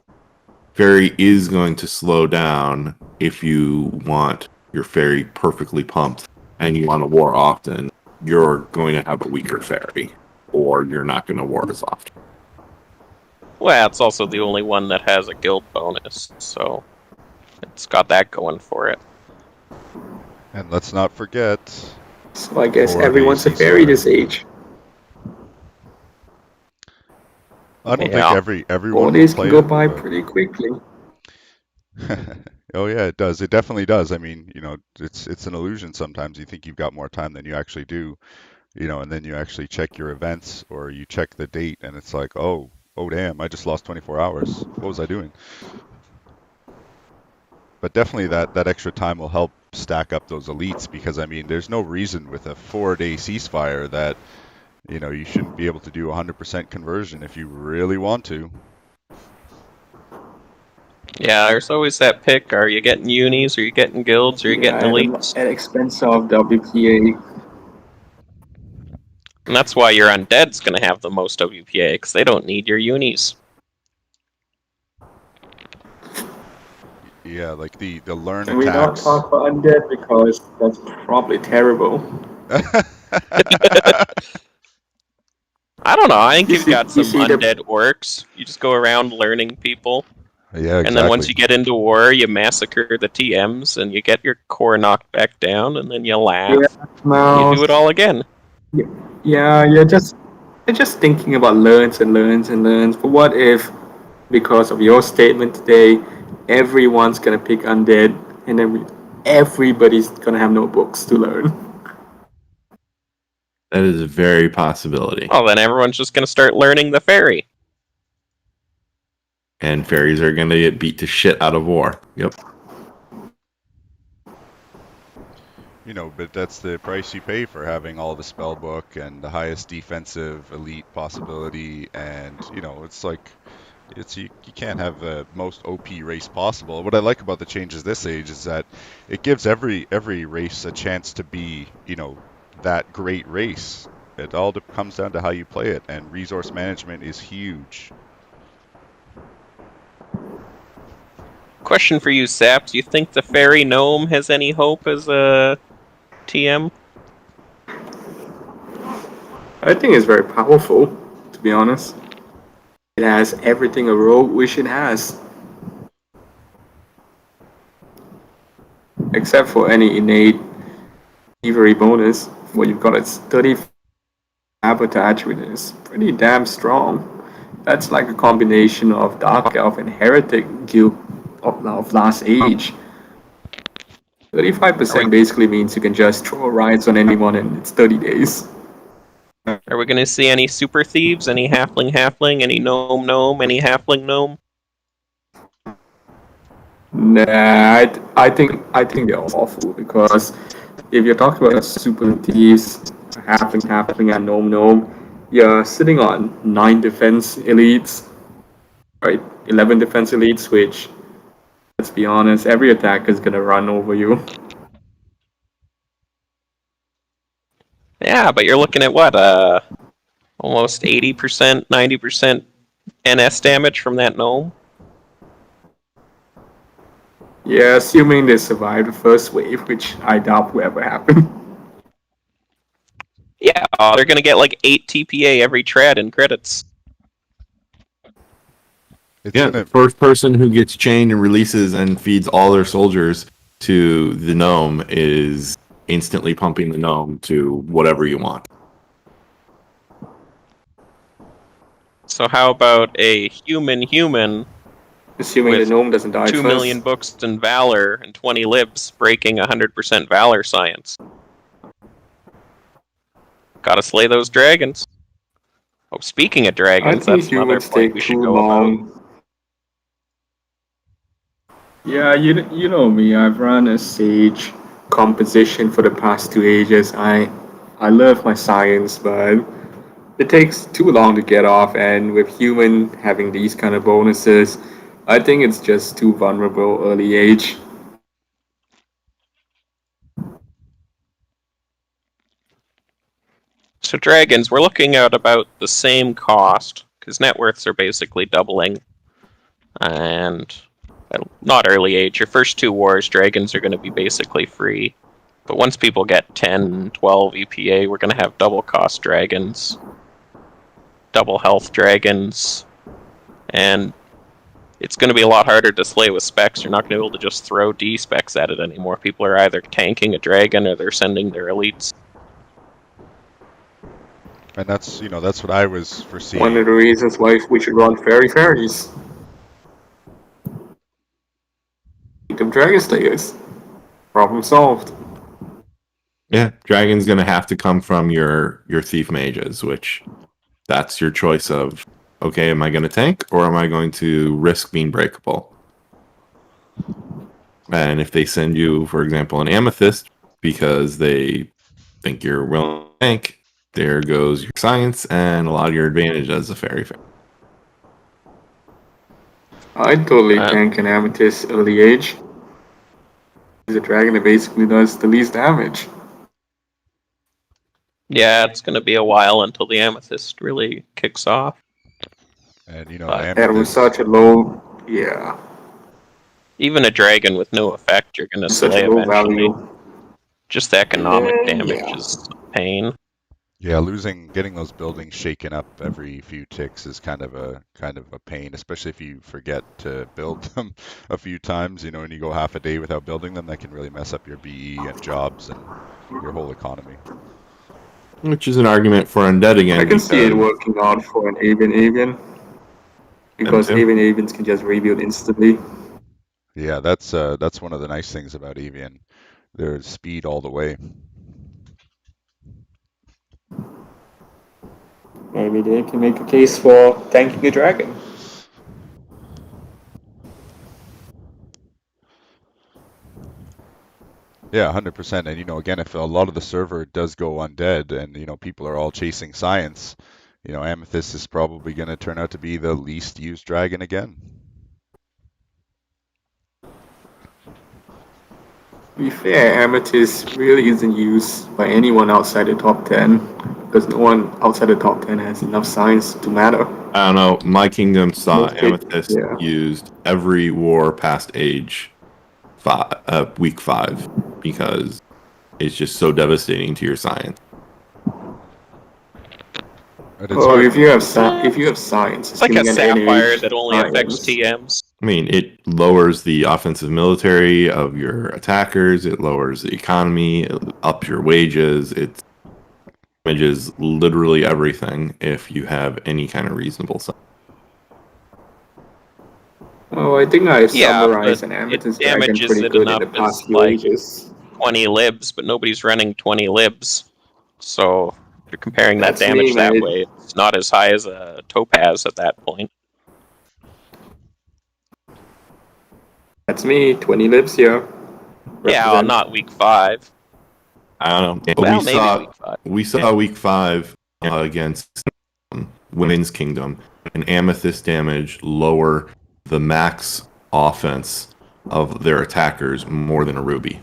Speaker 4: going to slow down if you want your fairy perfectly pumped and you want to war often. You're going to have a weaker fairy, or you're not going to war as often.
Speaker 3: Well, it's also the only one that has a guild bonus, so it's got that going for it.
Speaker 1: And let's not forget.
Speaker 2: So I guess everyone's a fairy this age.
Speaker 1: I don't think everyone
Speaker 2: 4 days can go by pretty quickly.
Speaker 1: Oh yeah, it does. It definitely does. I mean, it's an illusion sometimes. You think you've got more time than you actually do, and then you actually check your events or you check the date and it's like, oh damn, I just lost 24 hours. What was I doing? But definitely that extra time will help stack up those elites, because I mean, there's no reason with a 4-day ceasefire that you shouldn't be able to do 100% conversion if you really want to.
Speaker 3: Yeah, there's always that pick. Are you getting unis? Are you getting guilds? Are you getting elites?
Speaker 2: At expense of WPA.
Speaker 3: And that's why your undead's going to have the most WPA, because they don't need your unis.
Speaker 1: Yeah, like the learn
Speaker 2: Can we not
Speaker 1: attacks.
Speaker 2: talk about undead, because that's probably terrible.
Speaker 3: I don't know. I think you've got some undead orcs. You just go around learning people.
Speaker 1: Yeah, exactly.
Speaker 3: And then once you get into war, you massacre the TMs, and you get your core knocked back down, and then you laugh. Yeah, you do it all again.
Speaker 2: Yeah, you're just thinking about learns and learns and learns. But what if, because of your statement today, everyone's gonna pick undead, and then everybody's gonna have no books to learn?
Speaker 4: That is a very possibility.
Speaker 3: Oh, then everyone's just gonna start learning the fairy.
Speaker 4: And fairies are going to get beat to shit out of war. Yep.
Speaker 1: But that's the price you pay for having all the spell book and the highest defensive elite possibility. And, it's like, you can't have the most OP race possible. What I like about the changes this age is that it gives every race a chance to be, that great race. It all comes down to how you play it, and resource management is huge.
Speaker 3: Question for you, Sap. Do you think the fairy gnome has any hope as a TM?
Speaker 2: I think it's very powerful, to be honest. It has everything a rogue wish it has, except for any innate thievery bonus. What you've got is 30 sabotage, which is pretty damn strong. That's like a combination of Dark Elf and Heretic Guild of Last Age. 35% basically means you can just throw riots on anyone and it's 30 days.
Speaker 3: Are we going to see any super thieves? Any halfling, any gnome, any halfling gnome?
Speaker 2: Nah, I think they're awful because if you're talking about super thieves, halfling, and gnome, you're sitting on 9 defense elites, right? 11 defense elites, which, let's be honest, every attack is gonna run over you.
Speaker 3: Yeah, but you're looking at what? Almost 80%, 90% NS damage from that gnome?
Speaker 2: Yeah, assuming they survive the first wave, which I doubt will ever happen.
Speaker 3: Yeah, they're going to get like 8 TPA every tread in credits.
Speaker 4: The first person who gets chained and releases and feeds all their soldiers to the gnome is instantly pumping the gnome to whatever you want.
Speaker 3: So how about a human
Speaker 2: Assuming the gnome doesn't die
Speaker 3: 2
Speaker 2: first.
Speaker 3: million books in Valor and 20 libs breaking 100% Valor science? Gotta slay those dragons. Oh, speaking of dragons, that's another point we should go about.
Speaker 2: Yeah, you know me. I've run a Sage composition for the past 2 ages. I love my science, but it takes too long to get off. And with human having these kind of bonuses, I think it's just too vulnerable early age.
Speaker 3: So dragons, we're looking at about the same cost, because net worths are basically doubling. And not early age, your first 2 wars, dragons are going to be basically free. But once people get 10, 12 EPA, we're going to have double cost dragons, double health dragons, and it's going to be a lot harder to slay with specs. You're not going to be able to just throw D specs at it anymore. People are either tanking a dragon or they're sending their elites.
Speaker 1: And that's what I was foreseeing.
Speaker 2: One of the reasons why we should run fairies. Them dragon slayers. Problem solved.
Speaker 4: Yeah, dragon's gonna have to come from your thief mages, which that's your choice of, okay, am I gonna tank or am I going to risk being breakable? And if they send you, for example, an amethyst because they think you're willing to tank, there goes your science and a lot of your advantage as a fairy.
Speaker 2: I'd totally tank an amethyst early age. He's a dragon that basically does the least damage.
Speaker 3: Yeah, it's going to be a while until the amethyst really kicks off.
Speaker 1: And
Speaker 2: amethyst... And with such a low... Yeah.
Speaker 3: Even a dragon with no effect, you're going to slay eventually. Value. Just the economic damage is a pain.
Speaker 1: Yeah, getting those buildings shaken up every few ticks is kind of a pain, especially if you forget to build them a few times. When you go half a day without building them, that can really mess up your BE and jobs and your whole economy.
Speaker 4: Which is an argument for undead again.
Speaker 2: I can see it working out for an avian. Because avians can just rebuild instantly.
Speaker 1: Yeah, that's one of the nice things about avian. Their speed all the way.
Speaker 2: Maybe they can make a case for tanking a dragon.
Speaker 1: Yeah, 100%. And again, if a lot of the server does go undead and people are all chasing science, Amethyst is probably going to turn out to be the least used dragon again.
Speaker 2: To be fair, Amethyst really isn't used by anyone outside the top 10, because no one outside the top 10 has enough science to matter.
Speaker 4: I don't know. My kingdom saw Amethyst used every war past age week 5 because it's just so devastating to your science.
Speaker 1: But it's
Speaker 5: Oh,
Speaker 1: hard.
Speaker 5: if you have science,
Speaker 3: It's like a
Speaker 5: assuming an
Speaker 3: sapphire
Speaker 5: NH
Speaker 3: that only affects
Speaker 5: science,
Speaker 3: TMs.
Speaker 4: I mean, it lowers the offensive military of your attackers. It lowers the economy. It ups your wages. It damages literally everything if you have any kind of reasonable science.
Speaker 5: Oh, I think I
Speaker 3: Yeah, but
Speaker 5: summarized an
Speaker 3: it
Speaker 5: Amethyst Dragon
Speaker 3: damages
Speaker 5: pretty
Speaker 3: it
Speaker 5: good in
Speaker 3: enough
Speaker 5: the
Speaker 3: as
Speaker 5: past few
Speaker 3: like
Speaker 5: ages.
Speaker 3: 20 libs, but nobody's running 20 libs. So if you're comparing that
Speaker 5: That's me,
Speaker 3: damage that
Speaker 5: man.
Speaker 3: way, it's not as high as a topaz at that point.
Speaker 5: That's me. 20 lives here.
Speaker 3: Yeah,
Speaker 5: Represent.
Speaker 3: not week 5.
Speaker 4: I don't know. But
Speaker 3: Well, maybe week 5.
Speaker 4: we saw week 5 against Women's Kingdom, and Amethyst damage lower the max offense of their attackers more than a ruby.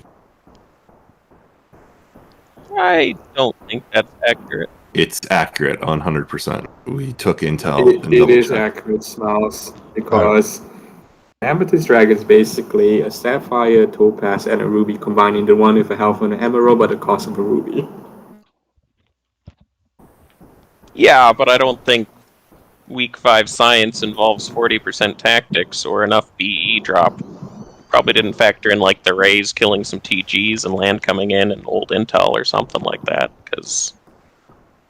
Speaker 3: I don't think that's accurate.
Speaker 4: It's accurate 100%. We took intel and
Speaker 5: It
Speaker 4: double
Speaker 5: is
Speaker 4: checked.
Speaker 5: accurate, Smiles, because Amethyst Dragon is basically a sapphire, topaz, and a ruby combined into one with a health and an emerald, but the cost of a ruby.
Speaker 3: Yeah, but I don't think week 5 science involves 40% tactics or enough BE drop. Probably didn't factor in like the rays killing some TGs and land coming in and old intel or something like that, because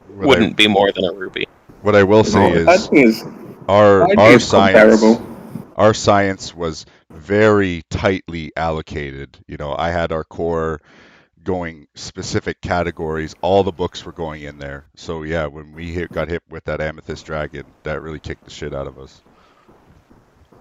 Speaker 3: wouldn't be more than a ruby.
Speaker 1: What I will say
Speaker 5: No, that
Speaker 1: is
Speaker 5: thing is
Speaker 1: our science
Speaker 5: comparable.
Speaker 1: our science was very tightly allocated. You know, I had our core going specific categories. All the books were going in there. So yeah, when we got hit with that Amethyst Dragon, that really kicked the shit out of us.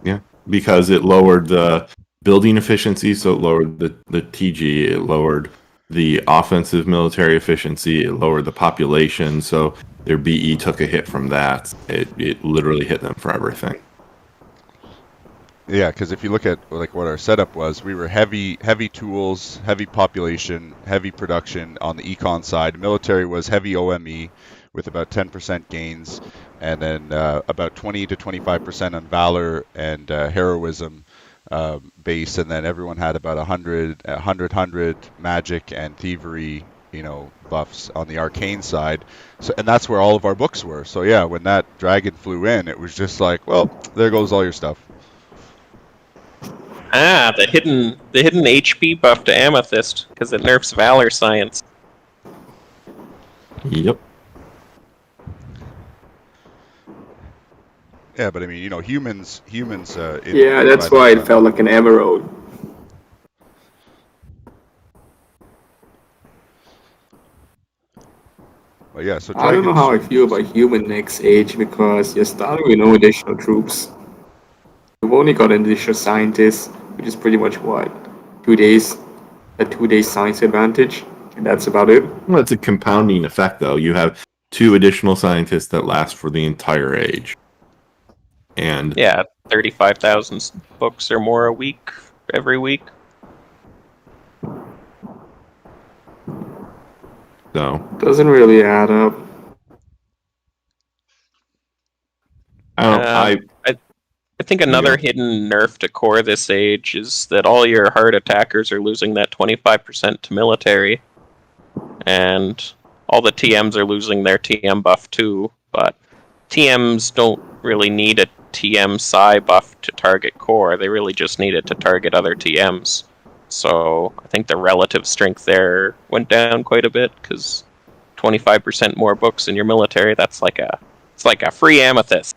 Speaker 4: Yeah, because it lowered the building efficiency, so it lowered the TG, it lowered the offensive military efficiency, it lowered the population, so their BE took a hit from that. It literally hit them for everything.
Speaker 1: Yeah, because if you look at like what our setup was, we were heavy tools, heavy population, heavy production on the econ side. Military was heavy OME with about 10% gains, and then about 20 to 25% on valor and heroism base, and then everyone had about 100 magic and thievery, you know, buffs on the arcane side. So, and that's where all of our books were. So yeah, when that dragon flew in, it was just like, well, there goes all your stuff.
Speaker 3: Ah, the hidden HP buff to Amethyst, because it nerfs Valor Science.
Speaker 4: Yep.
Speaker 1: Yeah, but I mean, you know, humans.
Speaker 5: Yeah, that's why it felt like an emerald.
Speaker 1: Well, yeah, so
Speaker 5: I don't know how I feel about human next age because you're starting with no additional troops. You've only got an additional scientist, which is pretty much what? 2 days? A 2-day science advantage? And that's about it.
Speaker 4: Well, it's a compounding effect, though. You have 2 additional scientists that last for the entire age. And
Speaker 3: yeah, 35,000 books or more a week, every week.
Speaker 4: So
Speaker 5: doesn't really add up.
Speaker 3: I think another hidden nerf to core this age is that all your hard attackers are losing that 25% to military, and all the TMs are losing their TM buff too. But TMs don't really need a TM psi buff to target core; they really just need it to target other TMs. So I think the relative strength there went down quite a bit because 25% more books in your military. It's like a free amethyst.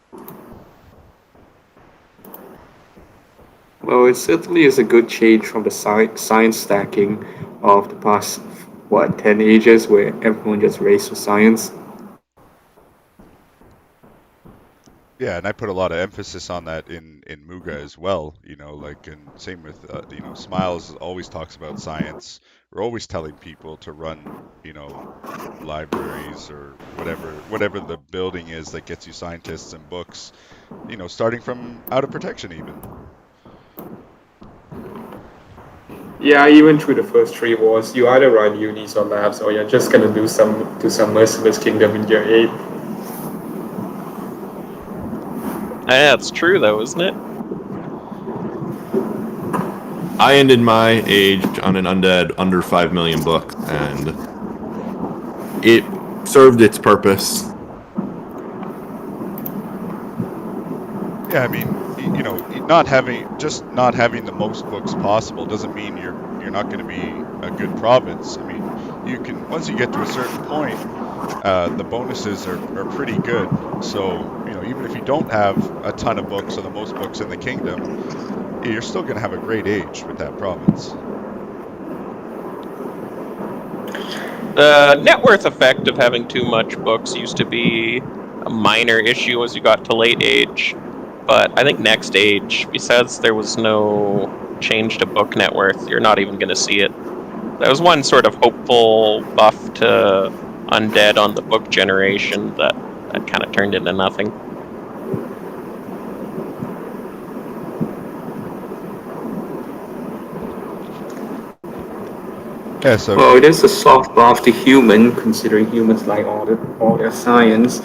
Speaker 5: Well, it certainly is a good change from the science stacking of the past, 10 ages where everyone just raced for science.
Speaker 1: Yeah, and I put a lot of emphasis on that in Muga as well. You know, like, and same with you know, Smiles always talks about science. We're always telling people to run, you know, libraries or whatever the building is that gets you scientists and books. You know, starting from out of protection even.
Speaker 5: Yeah, even through the first 3 wars, you either run unis or labs, or you're just gonna do some merciless kingdom in year 8.
Speaker 3: Yeah, it's true though, isn't it?
Speaker 4: I ended my age on an undead under 5 million book, and it served its purpose.
Speaker 1: Yeah, I mean, not having the most books possible doesn't mean you're not going to be a good province. I mean, you can once you get to a certain point, the bonuses are pretty good. So, even if you don't have a ton of books or the most books in the kingdom, you're still going to have a great age with that province.
Speaker 3: The net worth effect of having too much books used to be a minor issue as you got to late age, but I think next age, besides there was no change to book net worth, you're not even going to see it. That was one sort of hopeful buff to undead on the book generation that kind of turned into nothing.
Speaker 1: Yeah, so
Speaker 5: Well, it is a soft buff to human, considering humans like all their science.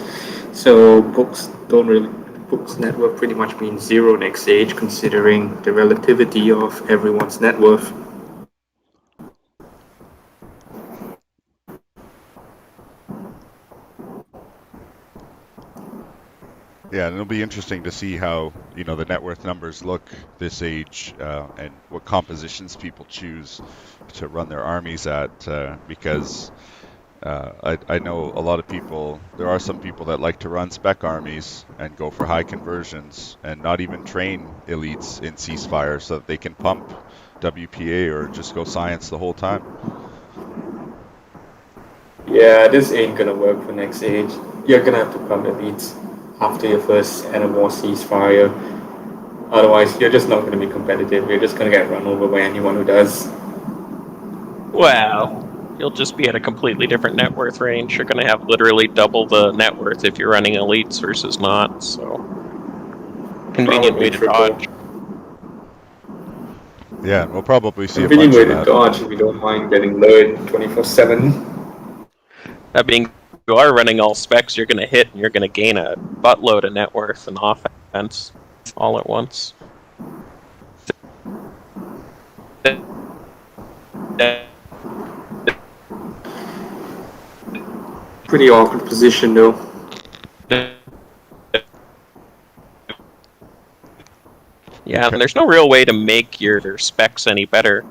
Speaker 5: So books net worth pretty much means zero next age, considering the relativity of everyone's net worth.
Speaker 1: yeah, and it'll be interesting to see how, the net worth numbers look this age, and what compositions people choose to run their armies at, because I know a lot of people, there are some people that like to run spec armies and go for high conversions and not even train elites in ceasefire so that they can pump WPA or just go science the whole time.
Speaker 5: Yeah, this ain't gonna work for next age. You're gonna have to pump elites after your first War ceasefire. Otherwise, you're just not gonna be competitive. You're just gonna get run over by anyone who does.
Speaker 3: Well, you'll just be at a completely different net worth range. You're going to have literally double the net worth if you're running elites versus not, so convenient
Speaker 5: Probably
Speaker 3: way to
Speaker 5: triple.
Speaker 3: dodge.
Speaker 1: Yeah, and we'll probably see a
Speaker 5: Convenient
Speaker 1: bunch
Speaker 5: way
Speaker 1: of
Speaker 5: to
Speaker 1: that.
Speaker 5: dodge if you don't mind getting lured 24/7.
Speaker 3: That being, you are running all specs, you're going to hit and you're going to gain a buttload of net worth and offense all at once.
Speaker 5: Pretty awkward position though.
Speaker 3: Yeah,
Speaker 1: Okay.
Speaker 3: and there's no real way to make your specs any better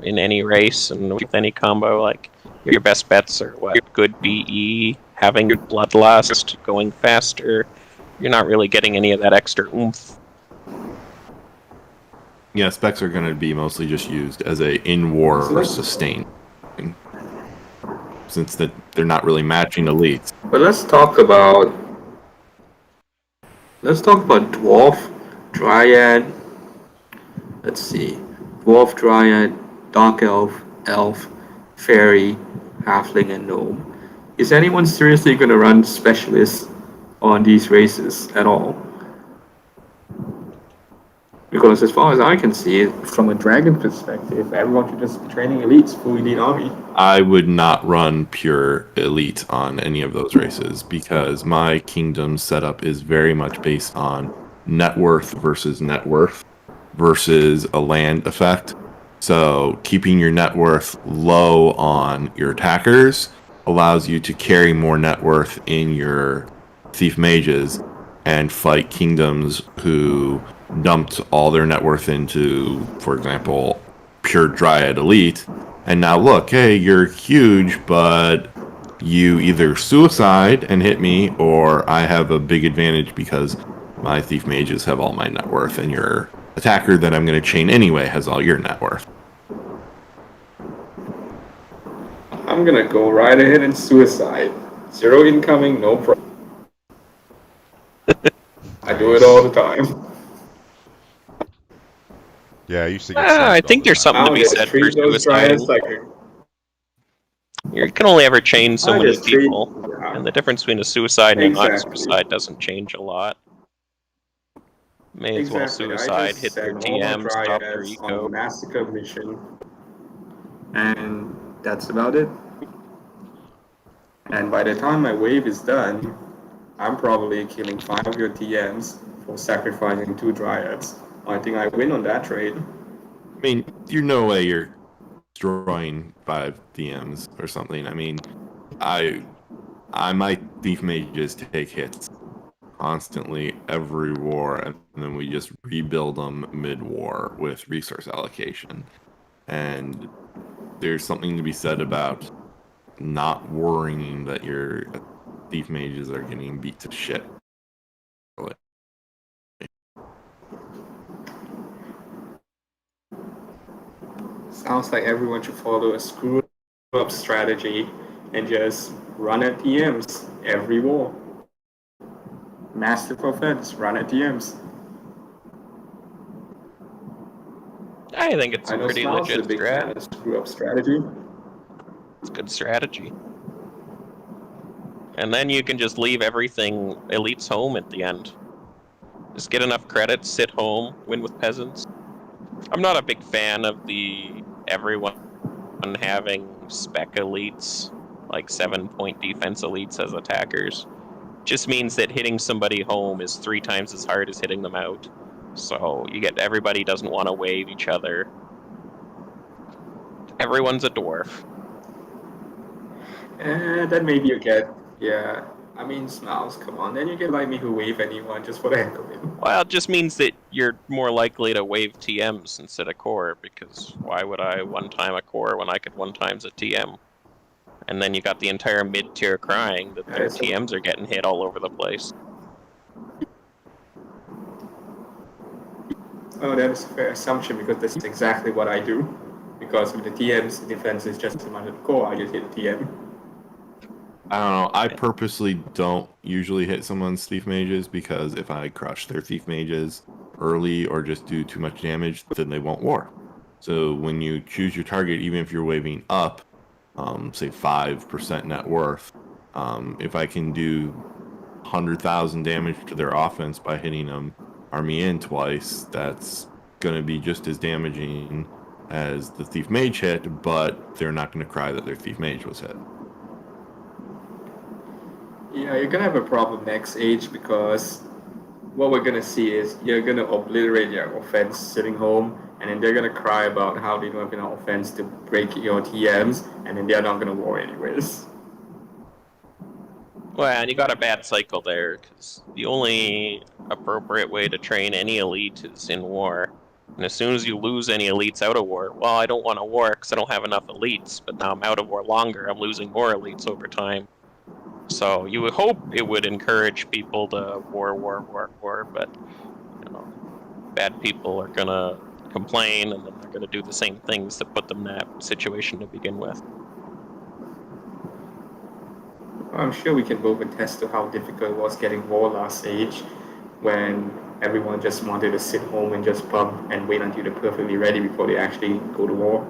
Speaker 3: in any race and with any combo. Like, your best bets are what? Good BE, having good bloodlust, going faster. You're not really getting any of that extra oomph.
Speaker 4: Yeah, specs are going to be mostly just used as a in-war sustain, since they're not really matching elites.
Speaker 5: But let's talk about dwarf, dryad. Let's see, dwarf, dryad, dark elf, fairy, halfling, and gnome. Is anyone seriously going to run specialists on these races at all? Because as far as I can see, from a dragon perspective, everyone should just be training elites, full elite army.
Speaker 4: I would not run pure elite on any of those races because my kingdom setup is very much based on net worth versus a land effect. So keeping your net worth low on your attackers allows you to carry more net worth in your thief mages and fight kingdoms who dumped all their net worth into, for example, pure dryad elite. And now look, hey, you're huge, but you either suicide and hit me, or I have a big advantage because my thief mages have all my net worth, and your attacker that I'm going to chain anyway has all your net worth.
Speaker 5: I'm gonna go right ahead and suicide. Zero incoming, no problem. I do it all the time.
Speaker 1: Yeah, I used to get
Speaker 3: I
Speaker 1: slammed all
Speaker 3: think
Speaker 1: the
Speaker 3: there's
Speaker 1: time.
Speaker 3: something to
Speaker 5: I'll
Speaker 3: be
Speaker 5: just
Speaker 3: said for
Speaker 5: treat those dryads
Speaker 3: suiciding.
Speaker 5: like
Speaker 3: You can only ever chain so
Speaker 5: I
Speaker 3: many
Speaker 5: just treat-
Speaker 3: people,
Speaker 5: yeah.
Speaker 3: and the difference between a suicide and a not
Speaker 5: Exactly.
Speaker 3: suicide doesn't change a lot. May as well
Speaker 5: Exactly. I
Speaker 3: suicide,
Speaker 5: just
Speaker 3: hit their
Speaker 5: send all my
Speaker 3: TM, stop their
Speaker 5: dryads on a
Speaker 3: eco.
Speaker 5: massacre mission, and that's about it. And by the time my wave is done, I'm probably killing 5 of your TMs for sacrificing 2 dryads. I think I win on that trade.
Speaker 4: I mean, you no way you're destroying 5 DMs or something. I mean, I might thief mages take hits constantly every war, and then we just rebuild them mid-war with resource allocation. And there's something to be said about not worrying that your thief mages are getting beat to shit.
Speaker 5: Sounds like everyone should follow a screw up strategy and just run at TMs every war. Massive offense, run at TMs.
Speaker 3: I think it's
Speaker 5: I
Speaker 3: a
Speaker 5: know
Speaker 3: pretty
Speaker 5: Smiles is a
Speaker 3: legit
Speaker 5: big fan
Speaker 3: strat.
Speaker 5: of screw up strategy.
Speaker 3: It's good strategy. And then you can just leave everything elites home at the end. Just get enough credits, sit home, win with peasants. I'm not a big fan of the everyone having spec elites, like 7-point defense elites as attackers. Just means that hitting somebody home is 3 times as hard as hitting them out. So you get everybody doesn't want to wave each other. Everyone's a dwarf.
Speaker 5: Then maybe you get, yeah. I mean, Smiles, come on. Then you get like me who wave anyone just for the heck of it.
Speaker 3: Well, it just means that you're more likely to wave TMs instead of core, because why would I one-time a core when I could one-times a TM? And then you got the entire mid-tier crying that their TMs are getting hit all over the place.
Speaker 5: Oh, that is a fair assumption because that's exactly what I do. Because with the TMs, the defense is just as much as the core, I just hit the TM.
Speaker 4: I don't know. I purposely don't usually hit someone's thief mages because if I crush their thief mages early or just do too much damage, then they won't war. So when you choose your target, even if you're waving up, say 5% net worth, if I can do 100,000 damage to their offense by hitting them army in twice, that's going to be just as damaging as the thief mage hit, but they're not going to cry that their thief mage was hit.
Speaker 5: Yeah, you're gonna have a problem next age because what we're gonna see is you're gonna obliterate your offense sitting home, and then they're gonna cry about how they don't have enough offense to break your TMs, and then they're not gonna war anyways.
Speaker 3: Well, and you got a bad cycle there, because the only appropriate way to train any elite is in war. And as soon as you lose any elites out of war, well, I don't want to war because I don't have enough elites, but now I'm out of war longer, I'm losing more elites over time. So you would hope it would encourage people to war, but you know, bad people are gonna complain, and then they're gonna do the same things that put them in that situation to begin with.
Speaker 5: I'm sure we can both attest to how difficult it was getting war last age when everyone just wanted to sit home and just pump and wait until they're perfectly ready before they actually go to war.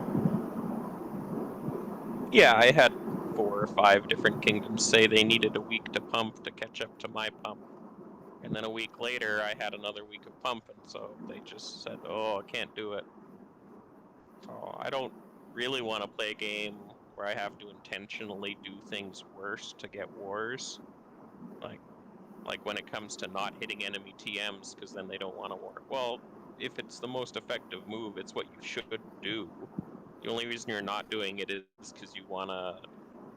Speaker 3: Yeah, I had 4 or 5 different kingdoms say they needed a week to pump to catch up to my pump. And then a week later, I had another week of pump, and so they just said, oh, I can't do it. So I don't really want to play a game where I have to intentionally do things worse to get wars. Like when it comes to not hitting enemy TMs, because then they don't want to war. Well, if it's the most effective move, it's what you should do. The only reason you're not doing it is because you want to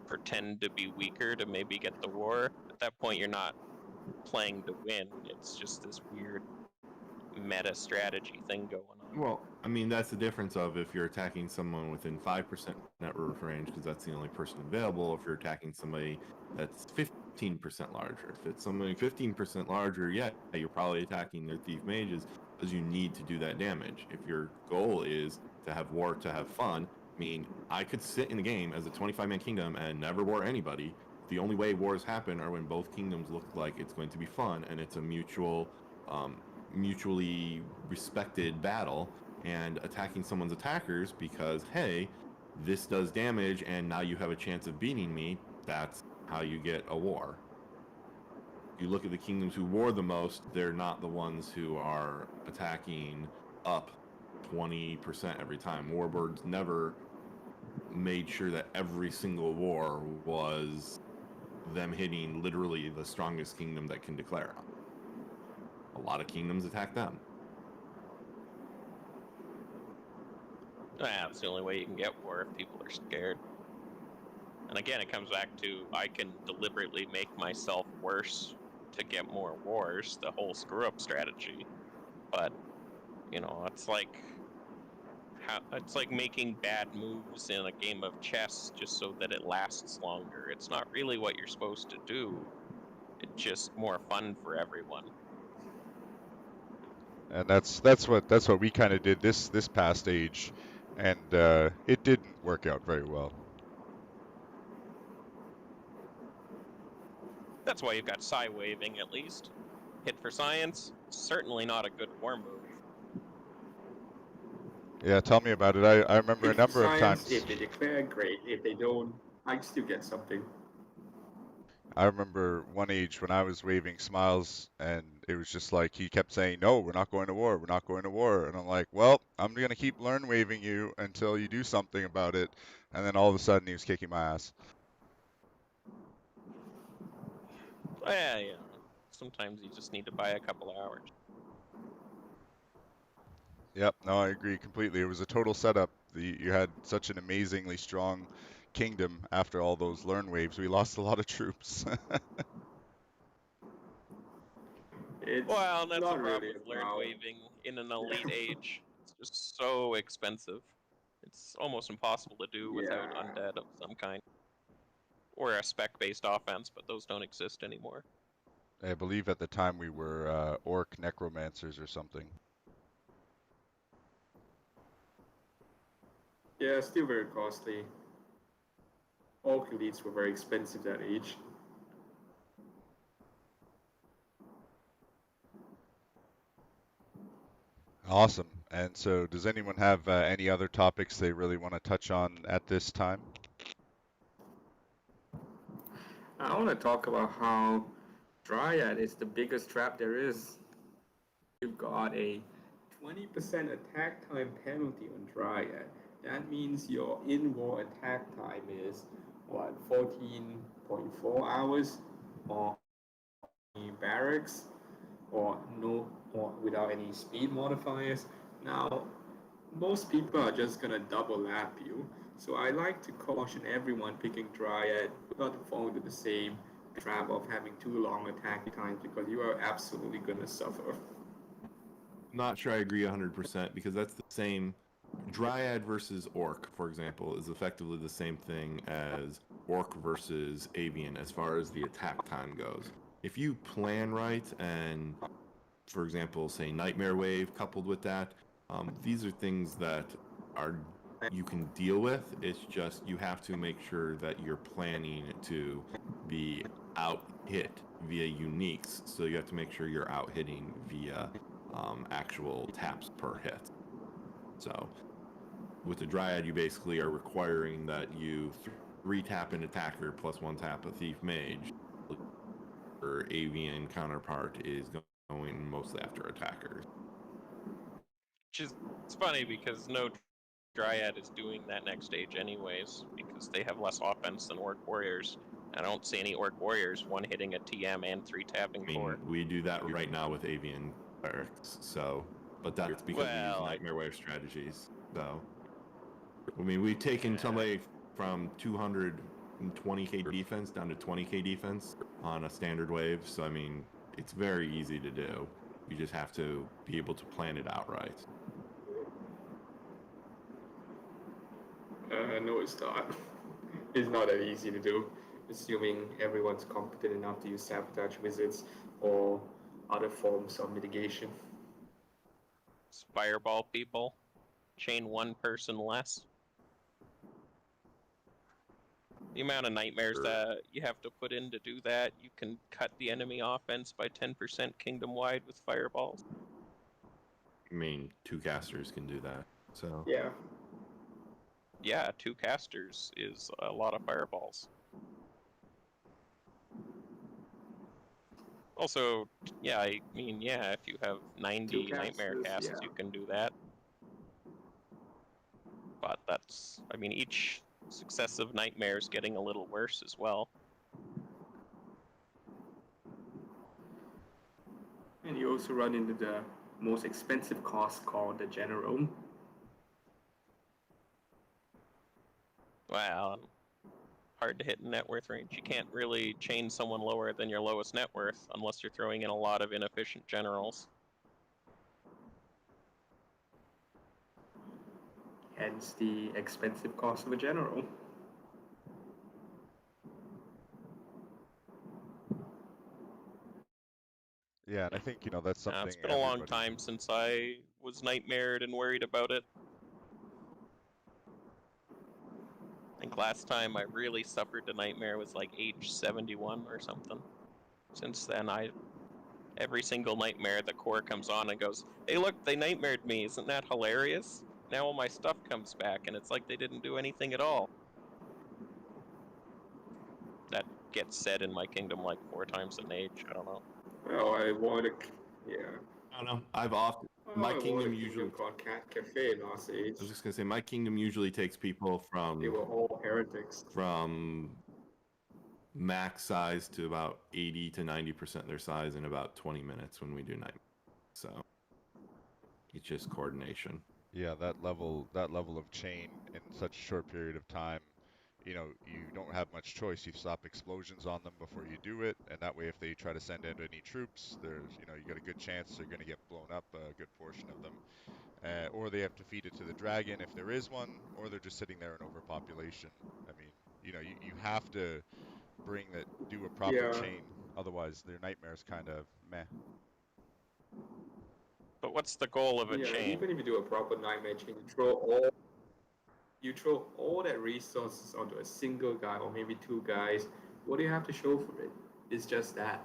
Speaker 3: pretend to be weaker to maybe get the war. At that point, you're not playing to win. It's just this weird meta strategy thing going on.
Speaker 4: Well, I mean, that's the difference of if you're attacking someone within 5% net worth range, because that's the only person available. If you're attacking somebody that's 15% larger. If it's somebody 15% larger, yeah, you're probably attacking their thief mages because you need to do that damage. If your goal is to have war to have fun, I mean, I could sit in the game as a 25-man kingdom and never war anybody. The only way wars happen are when both kingdoms look like it's going to be fun and it's a mutually respected battle, and attacking someone's attackers because, hey, this does damage and now you have a chance of beating me. That's how you get a war. If you look at the kingdoms who war the most, they're not the ones who are attacking up 20% every time. Warbirds never made sure that every single war was them hitting literally the strongest kingdom that can declare. A lot of kingdoms attack them.
Speaker 3: That's the only way you can get war if people are scared. And again, it comes back to I can deliberately make myself worse to get more wars, the whole screw-up strategy. But, you know, it's like making bad moves in a game of chess just so that it lasts longer. It's not really what you're supposed to do. It's just more fun for everyone.
Speaker 1: And that's what we kind of did this past age, and it didn't work out very well.
Speaker 3: That's why you've got psi waving, at least. Hit for science, certainly not a good war move.
Speaker 1: Yeah, tell me about it. I remember a number of
Speaker 5: Science,
Speaker 1: times.
Speaker 5: if they declare, great. If they don't, I still get something.
Speaker 1: I remember one age when I was waving smiles, and it was just like he kept saying, "No, we're not going to war. We're not going to war." And I'm like, "Well, I'm gonna keep learn waving you until you do something about it." And then all of a sudden, he was kicking my ass.
Speaker 3: Yeah, you know, sometimes you just need to buy a couple of hours.
Speaker 1: Yep, no, I agree completely. It was a total setup. You had such an amazingly strong kingdom after all those learn waves. We lost a lot of troops.
Speaker 5: It's
Speaker 3: Well, that's the
Speaker 5: not
Speaker 3: problem
Speaker 5: really
Speaker 3: with learn
Speaker 5: about.
Speaker 3: waving in an elite age. It's just so expensive. It's almost impossible to do without
Speaker 5: Yeah.
Speaker 3: undead of some kind. Or a spec-based offense, but those don't exist anymore.
Speaker 1: I believe at the time we were orc necromancers or something.
Speaker 5: Yeah, still very costly. All elites were very expensive that age.
Speaker 1: Awesome. And so, does anyone have any other topics they really want to touch on at this time?
Speaker 5: I want to talk about how Dryad is the biggest trap there is. You've got a 20% attack time penalty on Dryad. That means your in-war attack time is, what, 14.4 hours on barracks, or no, or without any speed modifiers. Now, most people are just gonna double lap you. So I like to caution everyone picking Dryad not to fall into the same trap of having too long attack times, because you are absolutely gonna suffer.
Speaker 4: Not sure I agree 100% because that's the same. Dryad versus Orc, for example, is effectively the same thing as Orc versus Avian as far as the attack time goes. If you plan right and, for example, say Nightmare Wave coupled with that, these are things that are you can deal with. It's just you have to make sure that you're planning to be out hit via uniques. So you have to make sure you're out hitting via actual taps per hit. So with the Dryad, you basically are requiring that you 3-tap an attacker plus 1 tap a thief mage. Your avian counterpart is going mostly after attackers.
Speaker 3: Which is, it's funny because no Dryad is doing that next stage anyways, because they have less offense than Orc Warriors. I don't see any Orc Warriors one-hitting a TM and 3-tapping
Speaker 4: I mean,
Speaker 3: core.
Speaker 4: we do that right now with avian clerics, so, but that's because we use Nightmare Wave strategies. So, I mean, we've taken somebody from 220k defense down to 20k defense on a standard wave, so I mean, it's very easy to do. You just have to be able to plan it out right.
Speaker 5: No, it's not. It's not that easy to do, assuming everyone's competent enough to use sabotage wizards or other forms of mitigation.
Speaker 3: Fireball people. Chain one person less. The amount of nightmares that you have to put in to do that, you can cut the enemy offense by 10% kingdom-wide with fireballs.
Speaker 4: I mean, 2 casters can do that, so.
Speaker 5: Yeah.
Speaker 3: Yeah, 2 casters is a lot of fireballs. Also, yeah, I mean, yeah, if you have 90 nightmare casts,
Speaker 5: yeah.
Speaker 3: you can do that. But that's, I mean, each successive nightmare is getting a little worse as well.
Speaker 5: And you also run into the most expensive cost called the General.
Speaker 3: Well, hard to hit in net worth range. You can't really chain someone lower than your lowest net worth unless you're throwing in a lot of inefficient generals.
Speaker 5: Hence the expensive cost of a general.
Speaker 1: Yeah, and I think, that's something
Speaker 3: It's been a long
Speaker 1: everybody.
Speaker 3: time since I was nightmared and worried about it. I think last time I really suffered a nightmare was like age 71 or something. Since then, every single nightmare, the core comes on and goes, "Hey, look, they nightmared me. Isn't that hilarious?" Now all my stuff comes back, and it's like they didn't do anything at all. That gets said in my kingdom like 4 times an age. I don't know.
Speaker 5: Well, I want to, yeah.
Speaker 4: I don't know. I've often
Speaker 5: Well,
Speaker 4: my
Speaker 5: I
Speaker 4: kingdom
Speaker 5: want a
Speaker 4: usually.
Speaker 5: kingdom called Cat Cafe in Lost Age.
Speaker 4: I was just gonna say my kingdom usually takes people
Speaker 5: They were all heretics.
Speaker 4: from max size to about 80 to 90% their size in about 20 minutes when we do night. So it's just coordination.
Speaker 1: Yeah, that level of chain in such a short period of time, you don't have much choice. You stop explosions on them before you do it, and that way if they try to send out any troops, there's, you got a good chance they're going to get blown up, a good portion of them. Or they have to feed it to the dragon if there is one, or they're just sitting there in overpopulation. I mean, you have to do a proper
Speaker 5: Yeah.
Speaker 1: chain, otherwise their nightmare's kind of meh.
Speaker 3: But what's the goal of a
Speaker 5: Yeah,
Speaker 3: chain?
Speaker 5: even if you do a proper nightmare chain, you throw all that resources onto a single guy or maybe 2 guys. What do you have to show for it? It's just that.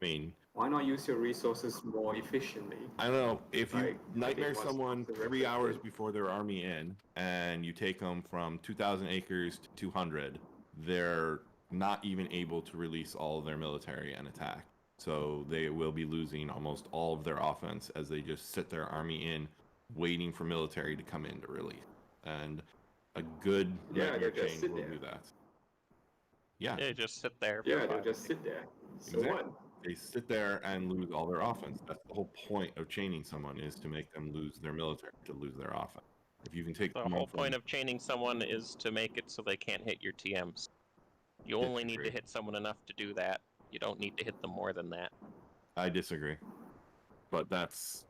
Speaker 4: I mean,
Speaker 5: why not use your resources more efficiently?
Speaker 4: I don't know, if you
Speaker 5: Like,
Speaker 4: nightmare
Speaker 5: hitting one
Speaker 4: someone
Speaker 5: stuff to
Speaker 4: 3
Speaker 5: replicate.
Speaker 4: hours before their army in, and you take them from 2,000 acres to 200, they're not even able to release all of their military and attack. So they will be losing almost all of their offense as they just sit their army in, waiting for military to come in to release. And a good
Speaker 5: Yeah,
Speaker 4: nightmare
Speaker 5: they'll just
Speaker 4: chain
Speaker 5: sit
Speaker 4: will
Speaker 5: there.
Speaker 4: do that. Yeah,
Speaker 3: They just sit there for
Speaker 5: Yeah, they'll
Speaker 3: 5
Speaker 5: just
Speaker 3: days.
Speaker 5: sit there. So
Speaker 4: exactly.
Speaker 5: what?
Speaker 4: They sit there and lose all their offense. That's the whole point of chaining someone, is to make them lose their military, to lose their offense. If you can take
Speaker 3: The
Speaker 4: someone
Speaker 3: whole
Speaker 4: from,
Speaker 3: point of chaining someone is to make it so they can't hit your TMs. You only need to
Speaker 4: Disagree.
Speaker 3: hit someone enough to do that. You don't need to hit them more than that.
Speaker 4: I disagree, but that's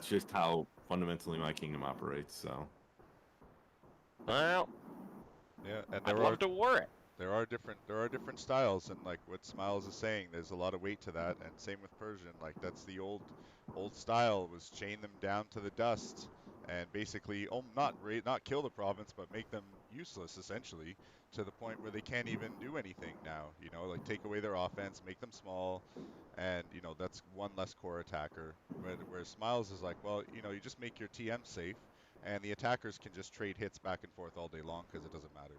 Speaker 4: just how fundamentally my kingdom operates. So
Speaker 3: Well,
Speaker 1: Yeah, and
Speaker 3: I'd love to war it.
Speaker 1: there are different styles, and like what Smiles is saying, there's a lot of weight to that, and same with Persian. Like that's the old style, was chain them down to the dust and basically not kill the province, but make them useless essentially, to the point where they can't even do anything now. Like take away their offense, make them small, and that's one less core attacker. Where Smiles is like, well, you just make your TM safe, and the attackers can just trade hits back and forth all day long because it doesn't matter.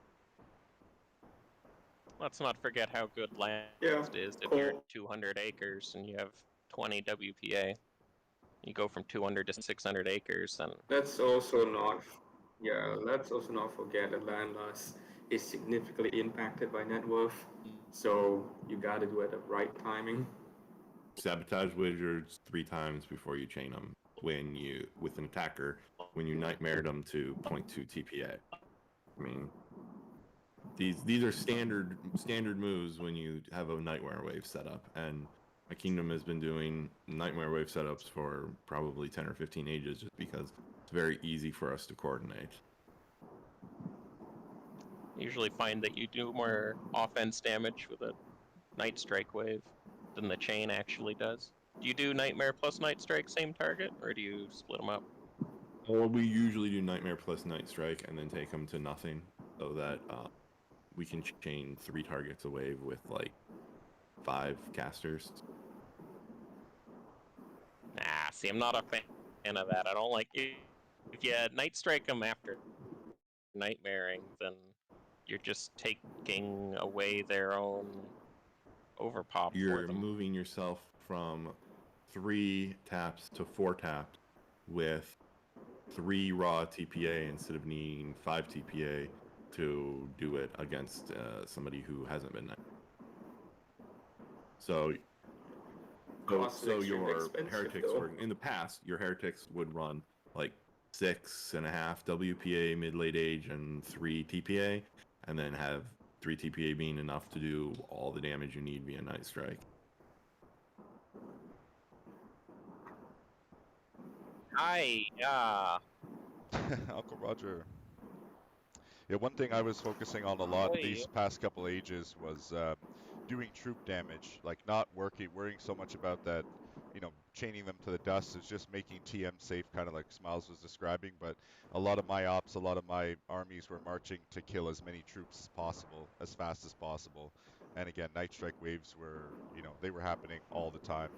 Speaker 3: Let's not forget how good land
Speaker 5: Yeah,
Speaker 3: is if
Speaker 5: cool.
Speaker 3: you're at 200 acres and you have 20 WPA. You go from 200 to 600 acres, and
Speaker 5: Let's also not forget that land loss is significantly impacted by net worth. So you gotta do it at the right timing.
Speaker 4: sabotage wizards 3 times before you chain them. With an attacker, when you nightmare them to 0.2 TPA. I mean, these are standard moves when you have a nightmare wave setup, and my kingdom has been doing nightmare wave setups for probably 10 or 15 ages, just because it's very easy for us to coordinate.
Speaker 3: usually find that you do more offense damage with a Night Strike wave than the chain actually does. Do you do Nightmare plus Night Strike same target, or do you split them up?
Speaker 4: Well, we usually do nightmare plus night strike and then take them to nothing, so that we can chain 3 targets a wave with like 5 casters.
Speaker 3: See, I'm not a fan of that. I don't like it. If you Night Strike them after nightmaring, then you're just taking away their own overpop for
Speaker 4: You're
Speaker 3: them.
Speaker 4: moving yourself from 3 taps to 4 taps with 3 raw TPA instead of needing 5 TPA to do it against somebody who hasn't been. So your heretics were, in the past, your heretics would run like 6.5 WPA mid late age and 3 TPA. and then have 3 TPA being enough to do all the damage you need via Night Strike.
Speaker 3: Hi,
Speaker 1: Uncle Roger. Yeah, one thing I was focusing on a lot
Speaker 3: Ahoy.
Speaker 1: these past couple ages was doing troop damage, like not worrying so much about that, chaining them to the dust. It's just making TM safe, kind of like Smiles was describing. But a lot of my ops, a lot of my armies were marching to kill as many troops as possible, as fast as possible. And again, Night Strike waves were, they were happening all the time.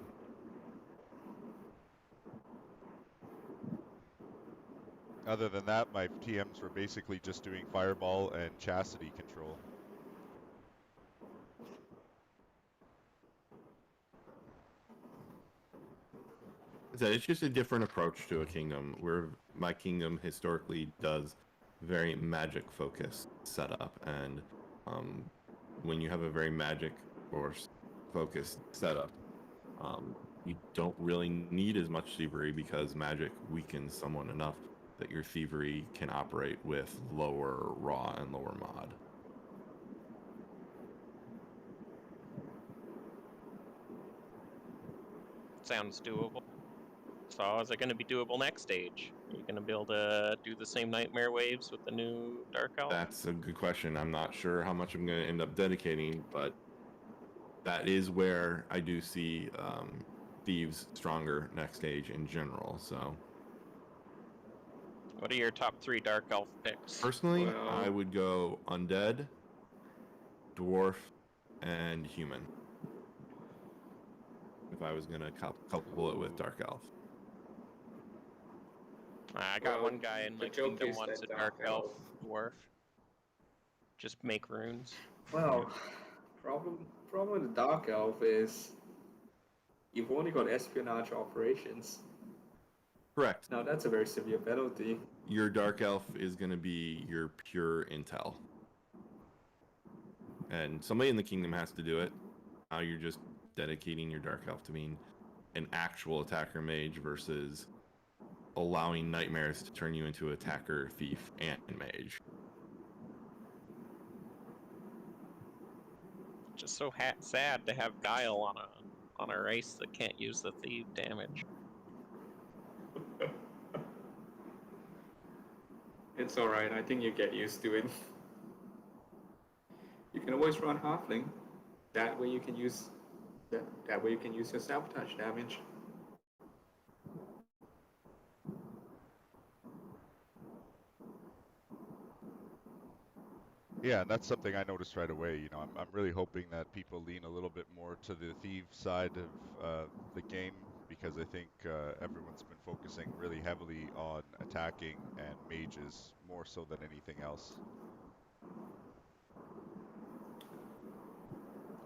Speaker 1: Other than that, my TMs were basically just doing fireball and chastity control.
Speaker 4: It's just a different approach to a kingdom, where my kingdom historically does very magic focused setup, and when you have a very magic or focused setup, you don't really need as much thievery because magic weakens someone enough that your thievery can operate with lower raw and lower mod.
Speaker 3: Sounds doable. So is it going to be doable next stage? Are you going to be able to do the same nightmare waves with the new Dark Elf?
Speaker 4: That's a good question. I'm not sure how much I'm going to end up dedicating, but that is where I do see Thieves stronger next stage in general. So,
Speaker 3: What are your top 3 Dark Elf picks?
Speaker 4: personally,
Speaker 5: Well-
Speaker 4: I would go Undead, Dwarf, and Human. If I was going to couple it with Dark Elf.
Speaker 3: I got
Speaker 5: Well,
Speaker 3: one guy in
Speaker 5: the
Speaker 3: my
Speaker 5: joke
Speaker 3: kingdom
Speaker 5: is
Speaker 3: wants a
Speaker 5: that
Speaker 3: Dark
Speaker 5: Dark
Speaker 3: Elf
Speaker 5: Elf-
Speaker 3: Dwarf. Just make runes.
Speaker 5: Well, problem with the Dark Elf is you've only got espionage operations.
Speaker 4: Correct.
Speaker 5: Now that's a very severe penalty.
Speaker 4: Your Dark Elf is going to be your pure intel. And somebody in the kingdom has to do it. Now you're just dedicating your Dark Elf to being an actual attacker mage versus allowing nightmares to turn you into attacker, thief, and mage.
Speaker 3: Just so sad to have Guile on a race that can't use the thief damage.
Speaker 5: It's alright, I think you get used to it. You can always run Halfling. That way you can use that way you can use your sabotage damage.
Speaker 1: Yeah, and that's something I noticed right away. I'm really hoping that people lean a little bit more to the thief side of the game, because I think everyone's been focusing really heavily on attacking and mages more so than anything else.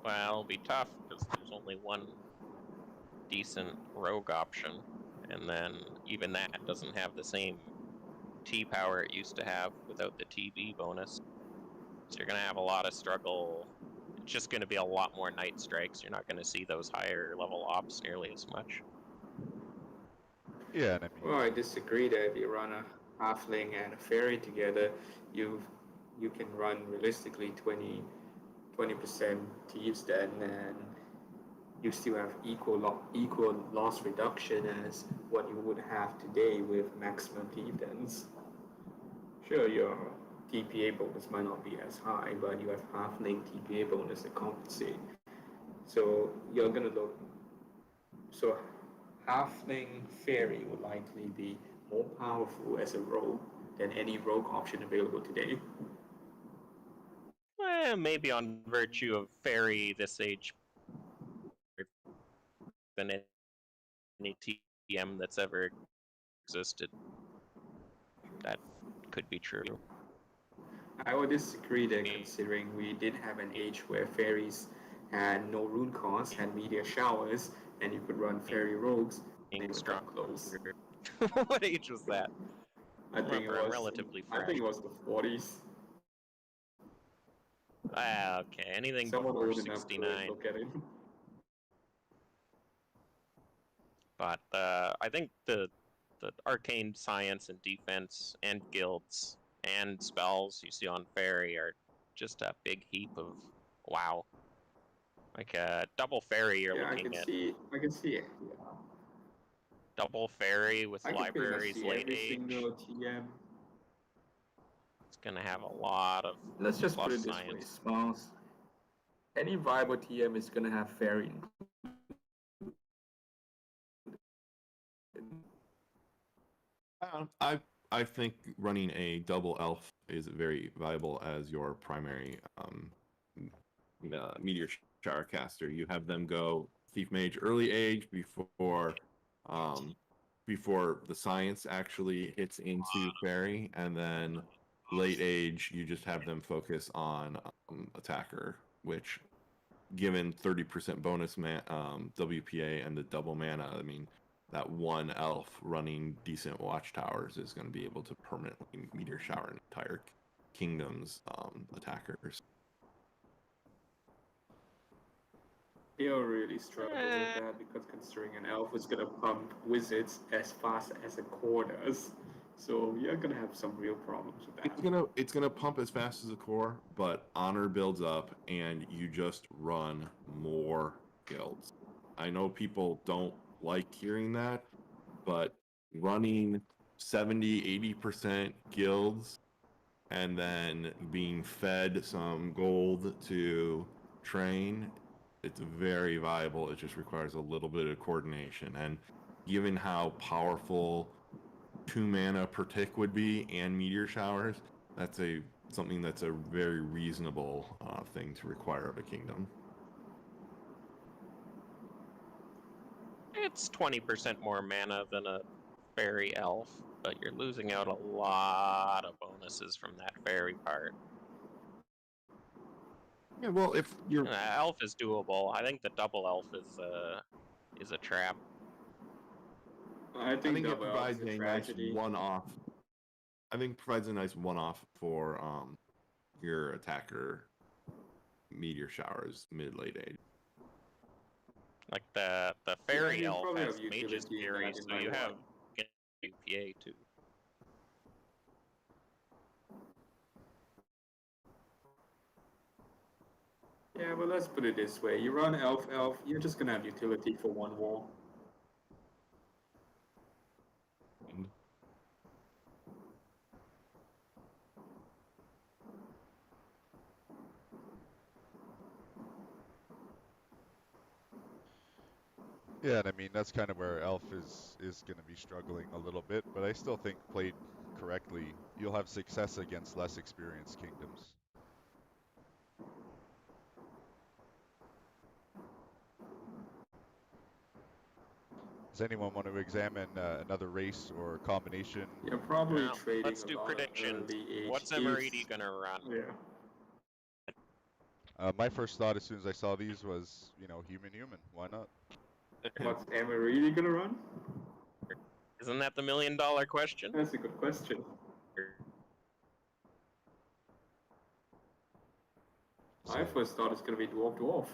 Speaker 3: Well, it'll be tough because there's only one decent rogue option, and then even that doesn't have the same T power it used to have without the TB bonus. So you're going to have a lot of struggle. It's just going to be a lot more night strikes. You're not going to see those higher level ops nearly as much.
Speaker 1: Yeah, and I mean,
Speaker 5: Well, I disagree that if you run a Halfling and a Fairy together, you can run realistically 20% thieves then, and you still have equal loss reduction as what you would have today with maximum defense. Sure, your TPA bonus might not be as high, but you have halfling TPA bonus to compensate. So you're gonna look. So halfling fairy would likely be more powerful as a rogue than any rogue option available today.
Speaker 3: Maybe on virtue of fairy this age than any TM that's ever existed. That could be true.
Speaker 5: I would disagree there, considering we did have an age where fairies had no rune cost, had meteor showers, and you could run fairy rogues. They
Speaker 3: Being
Speaker 5: were
Speaker 3: strong.
Speaker 5: that close.
Speaker 3: What age was that?
Speaker 5: I think it
Speaker 3: Remember, I'm
Speaker 5: was.
Speaker 3: relatively
Speaker 5: I think
Speaker 3: fresh.
Speaker 5: it was the 40s.
Speaker 3: Okay, anything
Speaker 5: Someone
Speaker 3: before
Speaker 5: old enough to
Speaker 3: 69.
Speaker 5: look at it.
Speaker 3: But I think the arcane science and defense and guilds and spells you see on fairy are just a big heap of wow. Like a double fairy you're
Speaker 5: Yeah, I
Speaker 3: looking
Speaker 5: can
Speaker 3: at.
Speaker 5: see. I can see it. Yeah.
Speaker 3: Double fairy with
Speaker 5: I can pretty much
Speaker 3: libraries
Speaker 5: see
Speaker 3: late
Speaker 5: every
Speaker 3: age.
Speaker 5: single TM.
Speaker 3: It's gonna have a lot of
Speaker 5: Let's just put
Speaker 3: plus
Speaker 5: it this way,
Speaker 3: science.
Speaker 5: Smiles. Any viable TM is gonna have fairy.
Speaker 4: I think running a double elf is very viable as your primary meteor shower caster. You have them go thief mage early age before the science actually hits into fairy, and then late age you just have them focus on attacker, which given 30% bonus WPA and the double mana, I mean that one elf running decent watchtowers is going to be able to permanently meteor shower an entire kingdom's attackers.
Speaker 5: They'll really struggle with that because considering an elf is gonna pump wizards as fast as a core does, so you're gonna have some real problems with that.
Speaker 4: It's gonna pump as fast as a core, but honor builds up and you just run more guilds. I know people don't like hearing that, but running 70-80% guilds and then being fed some gold to train, it's very viable. It just requires a little bit of coordination, and given how powerful 2 mana per tick would be and meteor showers, that's something that's a very reasonable thing to require of a kingdom.
Speaker 3: It's 20% more mana than a fairy elf, but you're losing out a lot of bonuses from that fairy part.
Speaker 4: Yeah, well, if you're
Speaker 3: elf is doable. I think the double elf is a trap.
Speaker 5: I think
Speaker 4: it
Speaker 5: double elf
Speaker 4: provides
Speaker 5: is a
Speaker 4: a nice
Speaker 5: tragedy.
Speaker 4: one-off. I think it provides a nice one-off for your attacker meteor showers mid-late age.
Speaker 3: Like the fairy
Speaker 5: you
Speaker 3: elf
Speaker 5: probably
Speaker 3: has
Speaker 5: have
Speaker 3: mage's
Speaker 5: utility in
Speaker 3: fury,
Speaker 5: that in
Speaker 3: so
Speaker 5: my
Speaker 3: you have
Speaker 5: one.
Speaker 3: UPA too.
Speaker 5: Yeah, but let's put it this way. You run elf, you're just gonna have utility for one war.
Speaker 1: Yeah, and I mean that's kind of where Elf is going to be struggling a little bit, but I still think played correctly, you'll have success against less experienced kingdoms. Does anyone want to examine another race or combination?
Speaker 5: You're probably
Speaker 3: Now,
Speaker 5: trading
Speaker 3: let's
Speaker 5: a
Speaker 3: do
Speaker 5: lot
Speaker 3: predictions.
Speaker 5: of early age
Speaker 3: What's
Speaker 5: gifts.
Speaker 3: Emeriti gonna run?
Speaker 5: Yeah.
Speaker 1: My first thought as soon as I saw these was, human. Why not?
Speaker 5: What's Emeriti gonna run?
Speaker 3: Isn't that the $1 million question?
Speaker 5: That's a good question. I first thought it's gonna be dwarf.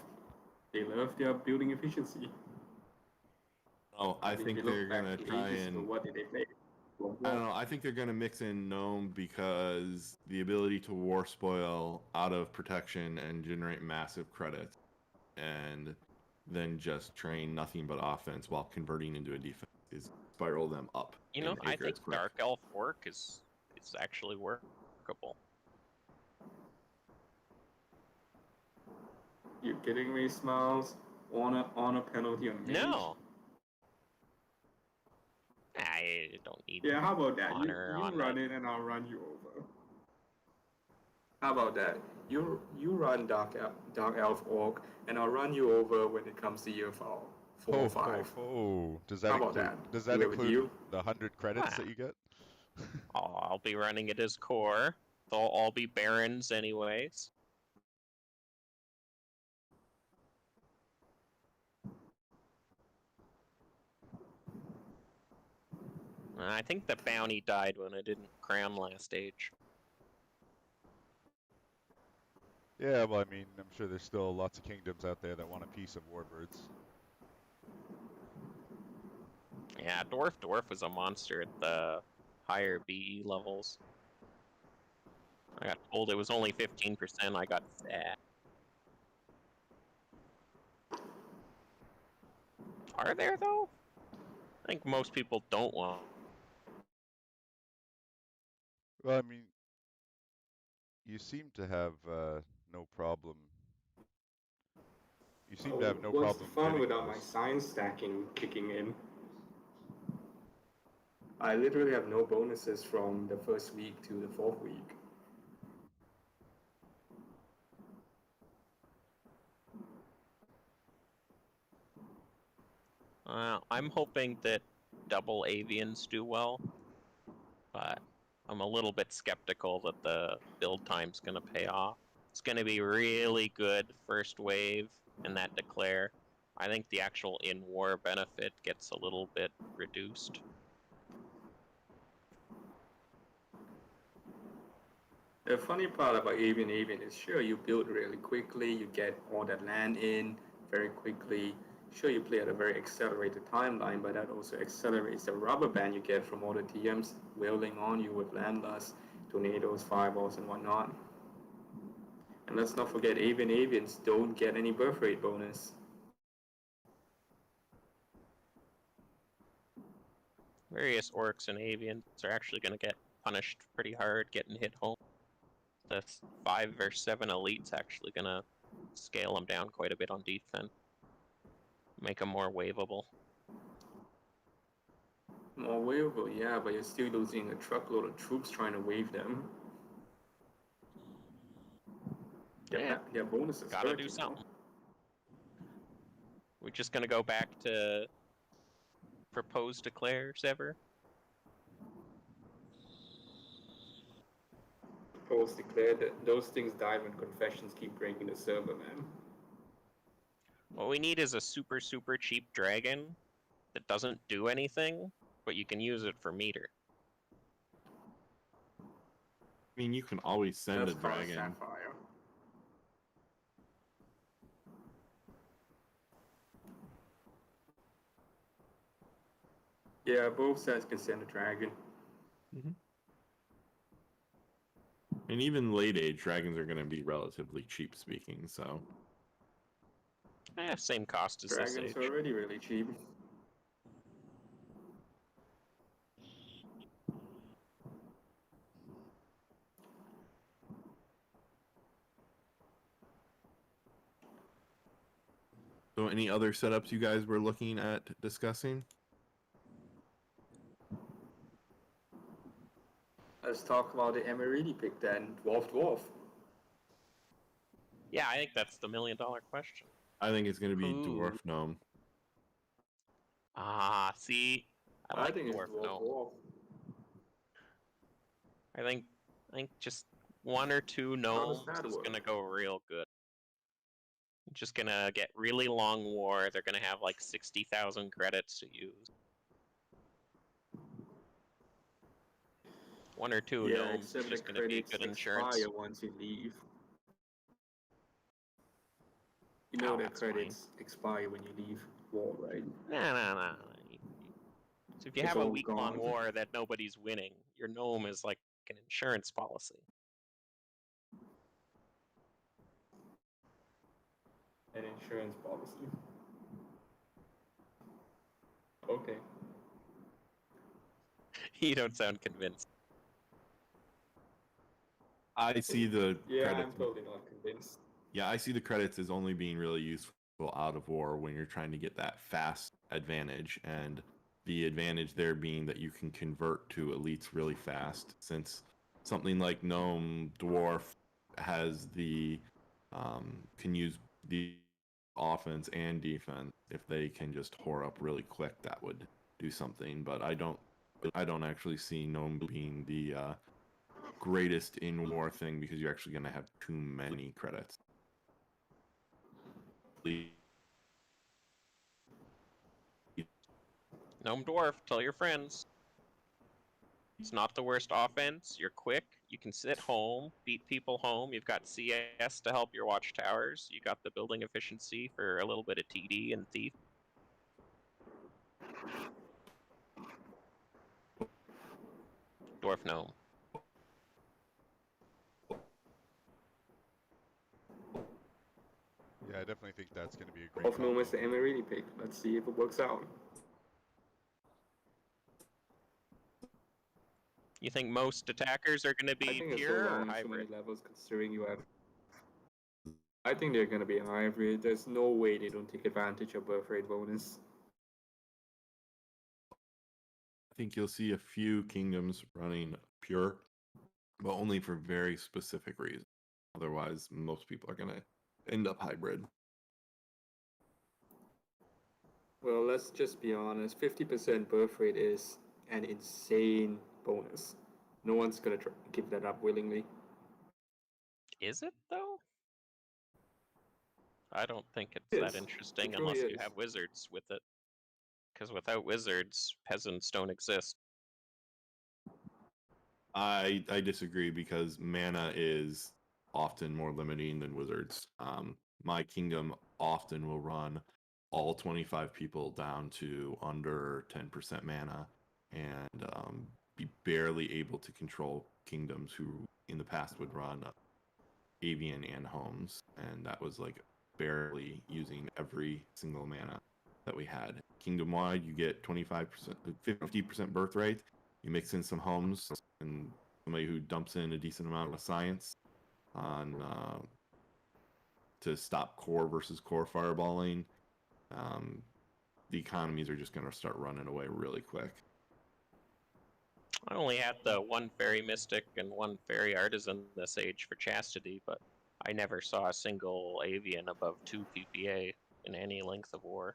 Speaker 5: They love their building efficiency.
Speaker 4: Oh, I think they're gonna try and.
Speaker 5: What did they play?
Speaker 4: I don't know. I think they're gonna mix in gnome because the ability to war spoil out of protection and generate massive credits, and then just train nothing but offense while converting into a defense is spiral them up.
Speaker 3: I think Dark Elf work is actually workable.
Speaker 5: You kidding me, Smiles? On a penalty on mage?
Speaker 3: No. I don't need.
Speaker 5: Yeah, how about that? You
Speaker 3: on
Speaker 5: run it and I'll run you over. How about that? You run Dark Elf Orc and I'll run you over when it comes to year 4 or 5.
Speaker 1: Does that include the 100 credits that you get?
Speaker 3: I'll be running it as core. They'll all be barons anyways. I think the bounty died when I didn't crown last stage.
Speaker 1: Yeah, well, I mean, I'm sure there's still lots of kingdoms out there that want a piece of Warbirds.
Speaker 3: Yeah, Dwarf was a monster at the higher BE levels. I got told it was only 15%. I got sad. Are there though? I think most people don't want.
Speaker 1: Well, I mean, you seem to have no problem. You seem to have no
Speaker 5: What's the
Speaker 1: problem
Speaker 5: fun
Speaker 1: getting
Speaker 5: without my
Speaker 1: those.
Speaker 5: science stacking kicking in? I literally have no bonuses from the first week to the fourth week.
Speaker 3: I'm hoping that double avians do well, but I'm a little bit skeptical that the build time's going to pay off. It's going to be really good first wave in that declare. I think the actual in-war benefit gets a little bit reduced.
Speaker 5: The funny part about Avian is sure you build really quickly, you get all that land in very quickly. Sure, you play at a very accelerated timeline, but that also accelerates the rubber band you get from all the TMs wailing on you with landlust, tornadoes, fireballs, and whatnot. And let's not forget, Avians don't get any birth rate bonus.
Speaker 3: Various orcs and avians are actually going to get punished pretty hard getting hit home. The 5 versus 7 elite's actually going to scale them down quite a bit on defense. Make them more waveable.
Speaker 5: More waveable, yeah, but you're still losing a truckload of troops trying to wave them. Their bonuses
Speaker 3: gotta
Speaker 5: hurt,
Speaker 3: do
Speaker 5: you know?
Speaker 3: something. We're just gonna go back to proposed declares ever?
Speaker 5: Polls declared that those things die when confessions keep breaking the server, man.
Speaker 3: What we need is a super, super cheap dragon that doesn't do anything, but you can use it for meter.
Speaker 4: I mean, you can always send
Speaker 5: That's
Speaker 4: a
Speaker 5: called
Speaker 4: dragon.
Speaker 5: Sapphire. Yeah, both sides can send a dragon.
Speaker 4: Mm-hmm. And even late age dragons are going to be relatively cheap speaking, so.
Speaker 3: Same cost as this
Speaker 5: Dragons
Speaker 3: age.
Speaker 5: are already really cheap.
Speaker 4: So, any other setups you guys were looking at discussing?
Speaker 5: Let's talk about the Emeriti pick then. Dwarf.
Speaker 3: Yeah, I think that's the $1 million question.
Speaker 4: I think it's going to be
Speaker 3: Ooh.
Speaker 4: Dwarf Gnome.
Speaker 3: See, I like
Speaker 5: think
Speaker 3: dwarf
Speaker 5: it's
Speaker 3: gnome.
Speaker 5: dwarf.
Speaker 3: I think just 1 or 2 gnomes is gonna go real good. Just gonna get really long war. They're gonna have like 60,000 credits to use. 1 or 2 gnomes is just gonna be good insurance.
Speaker 5: Expire once you leave. You know the credits expire when you leave war, right?
Speaker 3: Nah. So if you have a week-long war that nobody's winning, your gnome is like an insurance policy.
Speaker 5: An insurance policy. Okay.
Speaker 3: You don't sound convinced.
Speaker 4: I see the credits.
Speaker 5: I'm totally not convinced.
Speaker 4: Yeah, I see the credits as only being really useful out of war when you're trying to get that fast advantage, and the advantage there being that you can convert to elites really fast, since something like Gnome Dwarf has the can use the offense and defense. If they can just whore up really quick, that would do something. But I don't actually see Gnome being the greatest in war thing, because you're actually going to have too many credits.
Speaker 3: Gnome Dwarf, tell your friends. It's not the worst offense. You're quick. You can sit home, beat people home. You've got CS to help your watchtowers. You got the building efficiency for a little bit of TD and Thief. Dwarf Gnome.
Speaker 1: Great
Speaker 5: Of Gnome as the
Speaker 1: combo.
Speaker 5: Emeriti pick. Let's see if it works out.
Speaker 3: You think most attackers are going to
Speaker 5: I
Speaker 3: be
Speaker 5: think it's so
Speaker 3: pure or
Speaker 5: long and so many
Speaker 3: hybrid?
Speaker 5: levels considering you have. I think they're going to be hybrid. There's no way they don't take advantage of birth rate bonus.
Speaker 4: I think you'll see a few kingdoms running pure, but only for very specific reasons. Otherwise, most people are going to end up hybrid.
Speaker 5: Well, let's just be honest. 50% birth rate is an insane bonus. No one's going to give that up willingly.
Speaker 3: Is it, though? I don't think it's
Speaker 5: It
Speaker 3: that
Speaker 5: is.
Speaker 3: interesting
Speaker 5: It truly
Speaker 3: unless you
Speaker 5: is.
Speaker 3: have wizards with it. Because without wizards, peasants don't exist.
Speaker 4: I disagree because mana is often more limiting than wizards. My kingdom often will run all 25 people down to under 10% mana and be barely able to control kingdoms who in the past would run avian and homes, and that was like barely using every single mana that we had. Kingdom wide, you get 25%, 50% birth rate. You mix in some homes and somebody who dumps in a decent amount of science on to stop core versus core fireballing. The economies are just going to start running away really quick.
Speaker 3: I only had the one fairy mystic and one fairy artisan this age for chastity, but I never saw a single avian above 2 PPA in any length of war.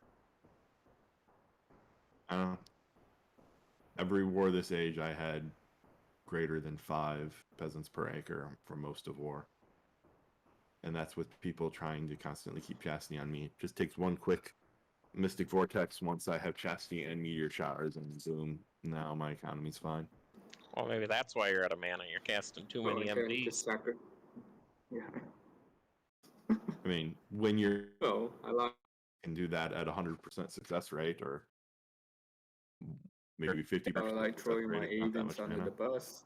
Speaker 4: Every war this age, I had greater than 5 peasants per acre for most of war. And that's with people trying to constantly keep chastity on me. It just takes one quick Mystic Vortex once I have chastity and meteor showers, and boom, now my economy's fine.
Speaker 3: Well, maybe that's why you're out of mana. You're casting too many
Speaker 5: Okay, just
Speaker 3: MVs.
Speaker 5: sack it. Yeah.
Speaker 4: I mean, when you
Speaker 5: Well, I like.
Speaker 4: can do that at 100% success rate, or maybe 50%
Speaker 5: I like
Speaker 4: success
Speaker 5: throwing my
Speaker 4: rate, it's not that
Speaker 5: avians
Speaker 4: much
Speaker 5: under
Speaker 4: mana.
Speaker 5: the bus.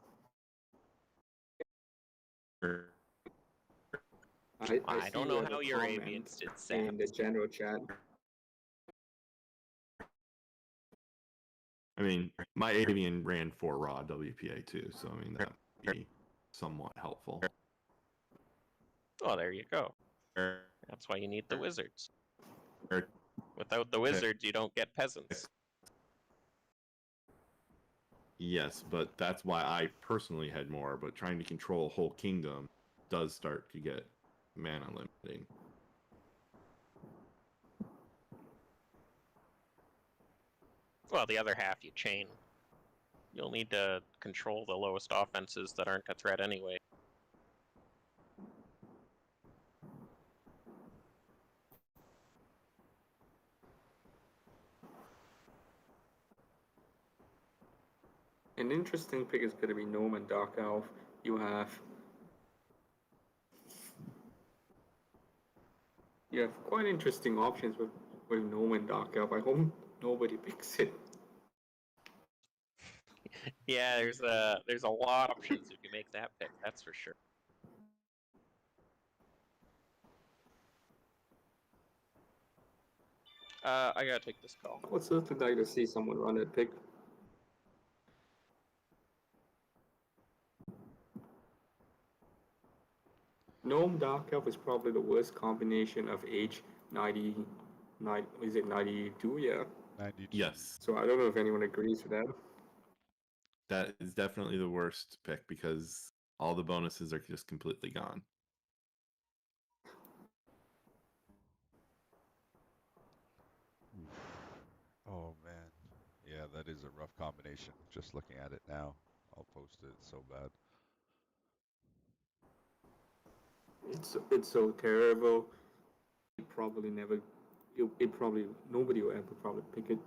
Speaker 5: I see
Speaker 3: don't
Speaker 5: you
Speaker 3: know
Speaker 5: have
Speaker 3: how
Speaker 5: a
Speaker 3: your
Speaker 5: comment
Speaker 3: avians did
Speaker 5: in the
Speaker 3: saps.
Speaker 5: general chat.
Speaker 4: I mean, my avian ran 4 raw WPA too, so I mean, that would be somewhat helpful.
Speaker 3: Oh, there you go. That's why you need the wizards.
Speaker 4: Okay.
Speaker 3: Without the wizards, you don't get peasants.
Speaker 4: Yes, but that's why I personally had more, but trying to control a whole kingdom does start to get mana limiting.
Speaker 3: Well, the other half you chain. You'll need to control the lowest offenses that aren't a threat anyway.
Speaker 5: An interesting pick is going to be Gnome and Dark Elf. You have quite interesting options with Gnome and Dark Elf. I hope nobody picks it.
Speaker 3: Yeah, there's a lot of options if you make that pick. That's for sure. I gotta take this call.
Speaker 5: I would certainly like to see someone run that pick. Gnome Dark Elf is probably the worst combination of age 90, is it 92? Yeah.
Speaker 1: 92.
Speaker 4: Yes,
Speaker 5: So I don't know if anyone agrees with that.
Speaker 4: that is definitely the worst pick because all the bonuses are just completely gone.
Speaker 1: Oh man. Yeah, that is a rough combination. Just looking at it now. I'll post it. It's so bad.
Speaker 5: It's so terrible. It probably never. It probably nobody will ever probably pick it.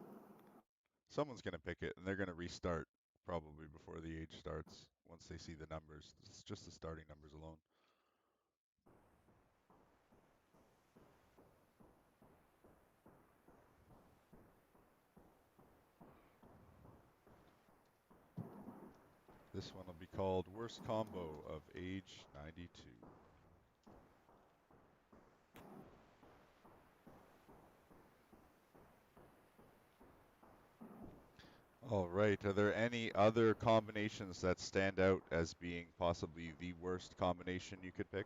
Speaker 1: Someone's gonna pick it, and they're gonna restart probably before the age starts. Once they see the numbers, it's just the starting numbers alone. This one will be called Worst Combo of Age 92. All right. Are there any other combinations that stand out as being possibly the worst combination you could pick?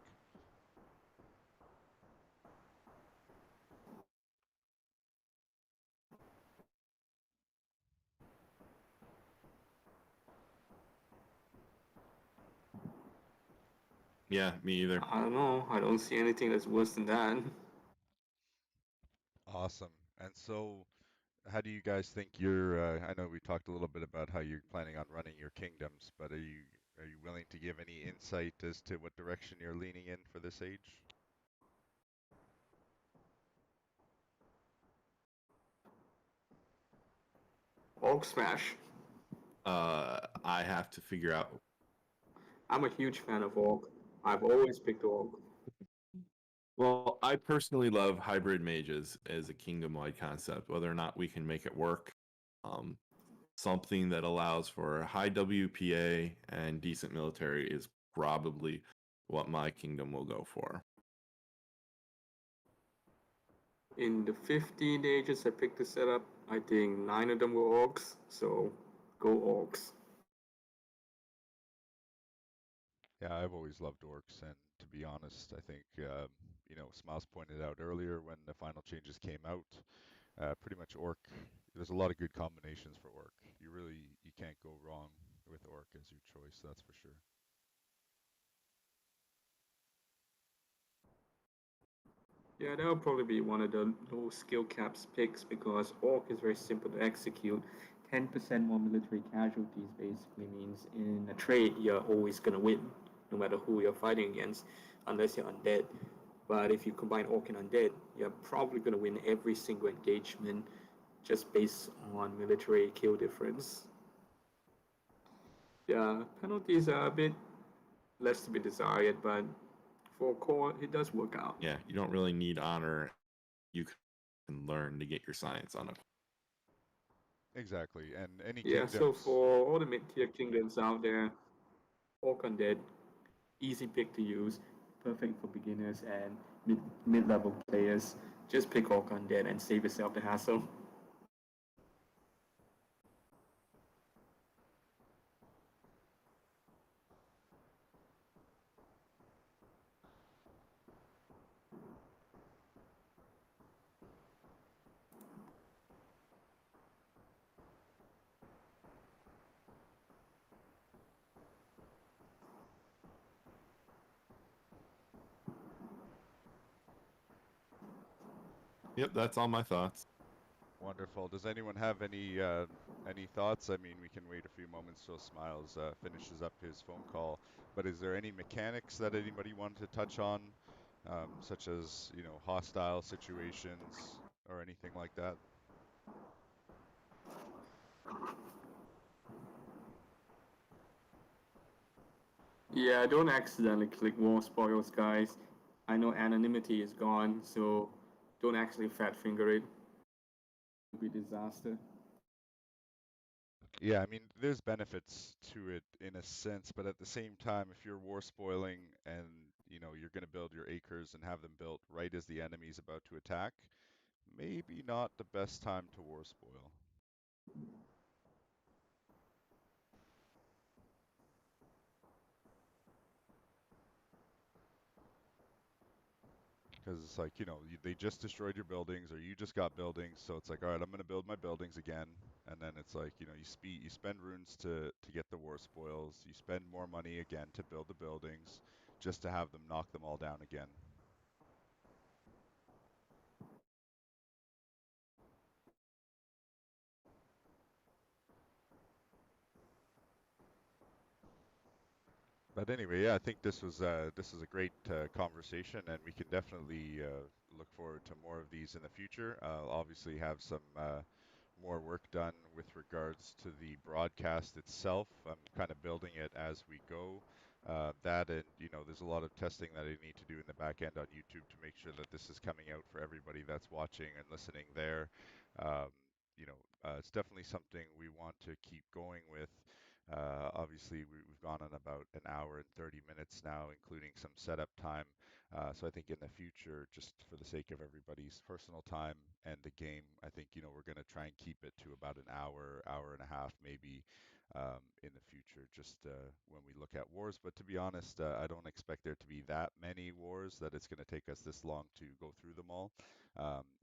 Speaker 4: Yeah, me either.
Speaker 5: I don't know. I don't see anything that's worse than that.
Speaker 1: Awesome. And so, how do you guys think you're? I know we talked a little bit about how you're planning on running your kingdoms, but are you willing to give any insight as to what direction you're leaning in for this age?
Speaker 5: Orc Smash.
Speaker 4: I have to figure out.
Speaker 5: I'm a huge fan of Orc. I've always picked Orc.
Speaker 4: Well, I personally love hybrid mages as a kingdom-wide concept. Whether or not we can make it work, um, something that allows for high WPA and decent military is probably what my kingdom will go for.
Speaker 5: In the 15 ages I picked the setup, I think 9 of them were Orcs, so go Orcs.
Speaker 1: Yeah, I've always loved orcs, and to be honest, I think Smiles pointed out earlier when the final changes came out, pretty much orc. There's a lot of good combinations for orc. You can't go wrong with orc as your choice, that's for sure.
Speaker 5: Yeah, that'll probably be one of the low skill caps picks because Orc is very simple to execute. 10% more military casualties basically means in a trade you're always going to win, no matter who you're fighting against, unless you're undead. But if you combine Orc and Undead, you're probably going to win every single engagement just based on military kill difference. Yeah, penalties are a bit less to be desired, but for core, it does work out.
Speaker 4: Yeah, you don't really need honor. You can learn to get your science on it.
Speaker 1: Exactly, and any
Speaker 5: Yeah, so
Speaker 1: kingdoms.
Speaker 5: for all the mid-tier kingdoms out there, Orc Undead, easy pick to use, perfect for beginners and mid-level players. Just pick Orc Undead and save yourself the hassle.
Speaker 4: Yep, that's all my thoughts.
Speaker 1: Wonderful. Does anyone have any thoughts? I mean, we can wait a few moments till Smiles finishes up his phone call. But is there any mechanics that anybody wanted to touch on, such as hostile situations or anything like that?
Speaker 5: Yeah, don't accidentally click War Spoils, guys. I know anonymity is gone, so don't actually fat finger it. It'll be disaster.
Speaker 1: Yeah, I mean, there's benefits to it in a sense, but at the same time, if you're war spoiling and you're going to build your acres and have them built right as the enemy's about to attack, maybe not the best time to war spoil. Because it's like, they just destroyed your buildings or you just got buildings, so it's like, all right, I'm going to build my buildings again. And then it's like, you spend runes to get the war spoils, you spend more money again to build the buildings just to have them knock them all down again. But anyway, yeah, I think this is a great conversation, and we can definitely look forward to more of these in the future. I'll obviously have some more work done with regards to the broadcast itself. I'm kind of building it as we go. That and there's a lot of testing that I need to do in the back end on YouTube to make sure that this is coming out for everybody that's watching and listening there. It's definitely something we want to keep going with. Obviously, we've gone on about an hour and 30 minutes now, including some setup time. So I think in the future, just for the sake of everybody's personal time end the game. I think, we're going to try and keep it to about an hour, hour and a half, maybe in the future, just when we look at wars. But to be honest, I don't expect there to be that many wars that it's going to take us this long to go through them all.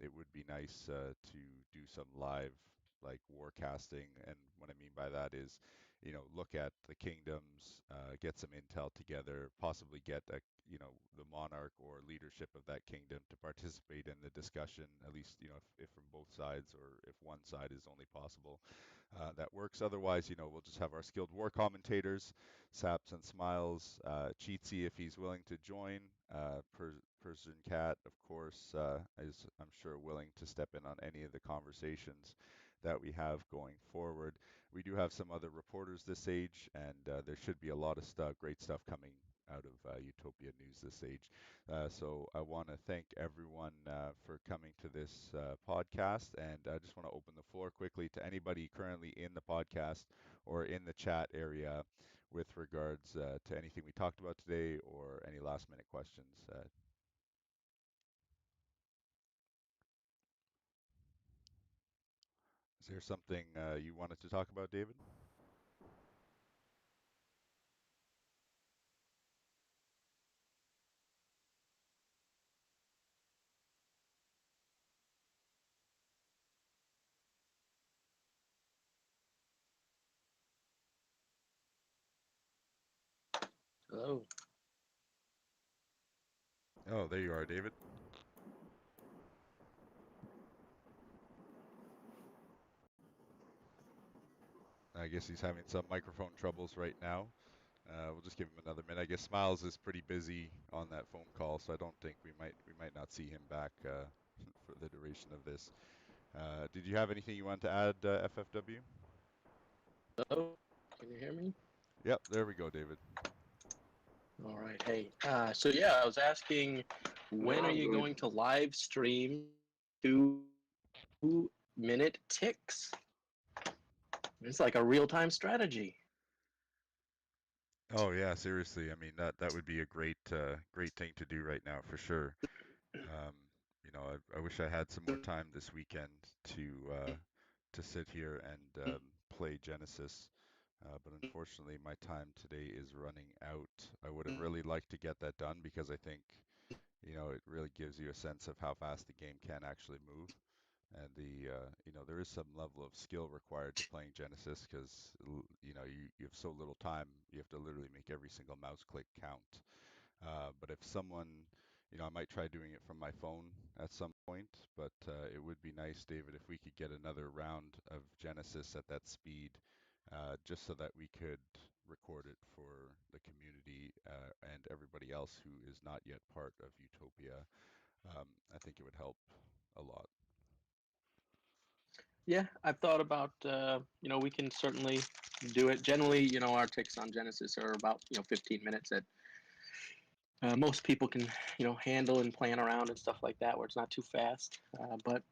Speaker 1: It would be nice to do some live like warcasting, and what I mean by that is, look at the kingdoms, get some intel together, possibly get the monarch or leadership of that kingdom to participate in the discussion, at least, if from both sides or if one side is only possible, that works. Otherwise, we'll just have our skilled war commentators, SAPTZ and SMILES, Cheatsy if he's willing to join, Person Cat, of course, is I'm sure willing to step in on any of the conversations that we have going forward. We do have some other reporters this age, and there should be a lot of great stuff coming out of Utopia news this age. So I want to thank everyone for coming to this podcast, and I just want to open the floor quickly to anybody currently in the podcast or in the chat area with regards to anything we talked about today or any last minute questions. Is there something you wanted to talk about, David?
Speaker 3: Hello.
Speaker 1: Oh, there you are, David. I guess he's having some microphone troubles right now. We'll just give him another minute. I guess Smiles is pretty busy on that phone call, so I don't think we might not see him back for the duration of this. Did you have anything you wanted to add, FFW?
Speaker 3: Hello. Can you hear me?
Speaker 1: Yep, there we go, David.
Speaker 3: All right. Hey. So yeah, I was asking, when are you going to live stream 2-minute ticks? It's like a real-time strategy.
Speaker 1: Oh yeah, seriously. I mean that would be a great thing to do right now for sure. Um, I wish I had some more time this weekend to sit here and play Genesis, but unfortunately my time today is running out. I would have really liked to get that done because I think, it really gives you a sense of how fast the game can actually move. And there is some level of skill required to playing Genesis because, you have so little time, you have to literally make every single mouse click count. But if someone, I might try doing it from my phone at some point, but it would be nice, David, if we could get another round of Genesis at that speed, just so that we could record it for the community and everybody else who is not yet part of Utopia. I think it would help a lot.
Speaker 3: Yeah, I've thought about, we can certainly do it. Generally, our ticks on Genesis are about, 15 minutes that most people can, handle and plan around and stuff like that, where it's not too fast. But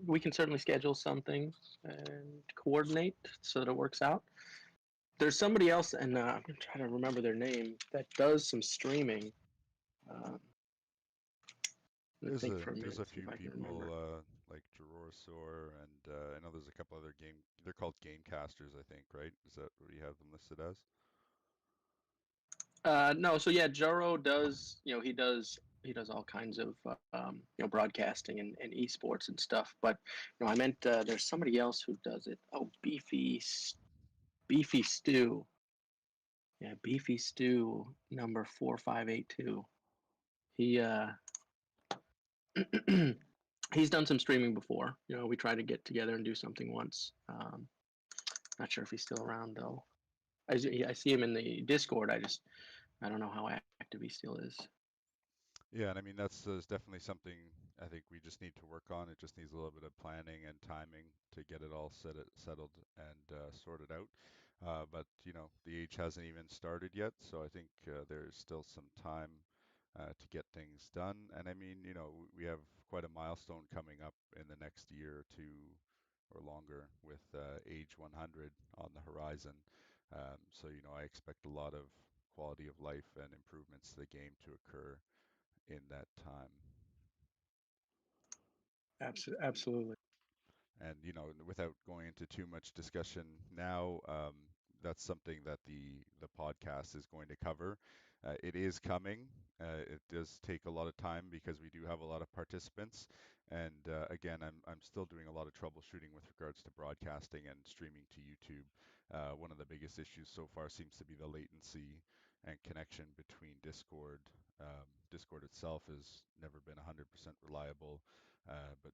Speaker 3: we can certainly schedule something and coordinate so that it works out. There's somebody else, and I'm trying to remember their name, that does some streaming. Um, let me
Speaker 1: There's
Speaker 3: think
Speaker 1: a
Speaker 3: for a
Speaker 1: there's a
Speaker 3: minute, see if
Speaker 1: few
Speaker 3: I can remember.
Speaker 1: people like Jorosaur, and I know there's a couple other they're called game casters, I think, right? Is that what you have them listed as?
Speaker 3: No, so yeah, Joro does. He does all kinds of broadcasting and esports and stuff. But I meant there's somebody else who does it. Oh, Beefy Stew. Yeah, Beefy Stew number 4582. He he's done some streaming before. We tried to get together and do something once. Not sure if he's still around though. I see him in the Discord. I don't know how active he still is.
Speaker 1: Yeah, and I mean that's definitely something I think we just need to work on. It just needs a little bit of planning and timing to get it all settled and sorted out. But the age hasn't even started yet, so I think there's still some time to get things done. And I mean, we have quite a milestone coming up in the next year or two or longer with age 100 on the horizon. So I expect a lot of quality of life and improvements to the game to occur in that time.
Speaker 2: Absolutely.
Speaker 1: And without going into too much discussion now, that's something that the podcast is going to cover. It is coming. It does take a lot of time because we do have a lot of participants. And again, I'm still doing a lot of troubleshooting with regards to broadcasting and streaming to YouTube. One of the biggest issues so far seems to be the latency and connection between Discord. Discord itself has never been 100% reliable, but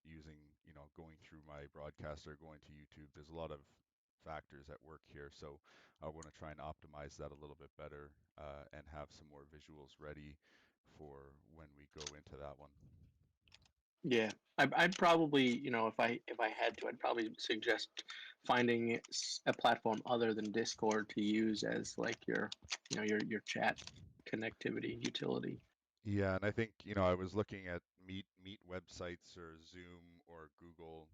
Speaker 1: going through my broadcaster, going to YouTube, there's a lot of factors at work here. So I want to try and optimize that a little bit better, and have some more visuals ready for when we go into that one.
Speaker 6: Yeah, I'd probably, if I had to, I'd probably suggest finding a platform other than Discord to use as like your chat connectivity utility.
Speaker 1: Yeah, and I think, I was looking at Meet websites or Zoom or Google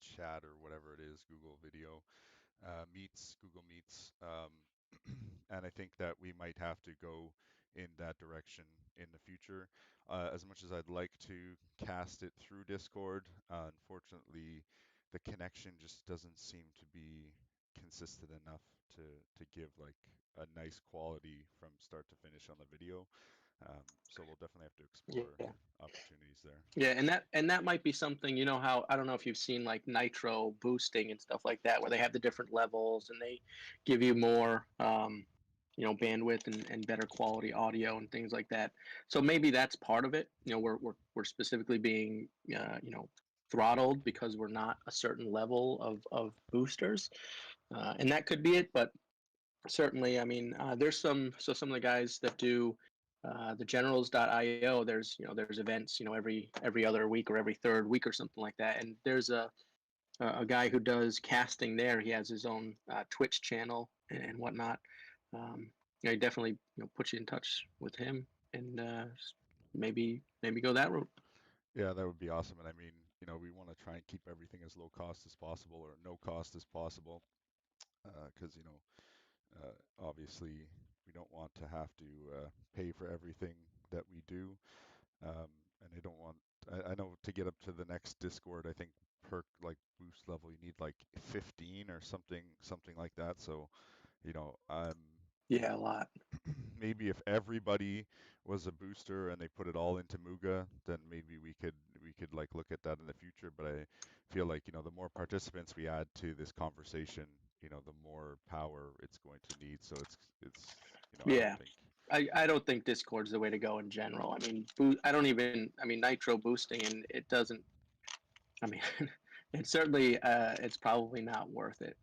Speaker 1: Chat or whatever it is, Google Video. Google Meets, and I think that we might have to go in that direction in the future. As much as I'd like to cast it through Discord, unfortunately, the connection just doesn't seem to be consistent enough to give like a nice quality from start to finish on the video. So we'll definitely have to explore
Speaker 6: Yeah.
Speaker 1: opportunities there.
Speaker 6: Yeah, and that might be something, how I don't know if you've seen like nitro boosting and stuff like that, where they have the different levels and they give you more bandwidth and better quality audio and things like that. So maybe that's part of it. We're specifically being throttled because we're not a certain level of boosters, and that could be it. But certainly, I mean, there's some of the guys that do the generals.io. There's events, every other week or every third week or something like that. And there's a guy who does casting there. He has his own Twitch channel and whatnot. He definitely put you in touch with him and maybe go that route.
Speaker 1: Yeah, that would be awesome. And I mean, we want to try and keep everything as low cost as possible or no cost as possible, because obviously we don't want to have to pay for everything that we do. And I don't want. I know to get up to the next Discord, I think perk like boost level, you need like 15 or something like that. So, I'm
Speaker 6: Yeah, a lot.
Speaker 1: maybe if everybody was a booster and they put it all into Muga, then maybe we could like look at that in the future. But I feel like, the more participants we add to this conversation, the more power it's going to need. So it's I don't
Speaker 6: Yeah.
Speaker 1: think.
Speaker 6: I don't think Discord's the way to go in general. I mean, I mean, nitro boosting, and it doesn't. I mean, it's certainly, it's probably not worth it.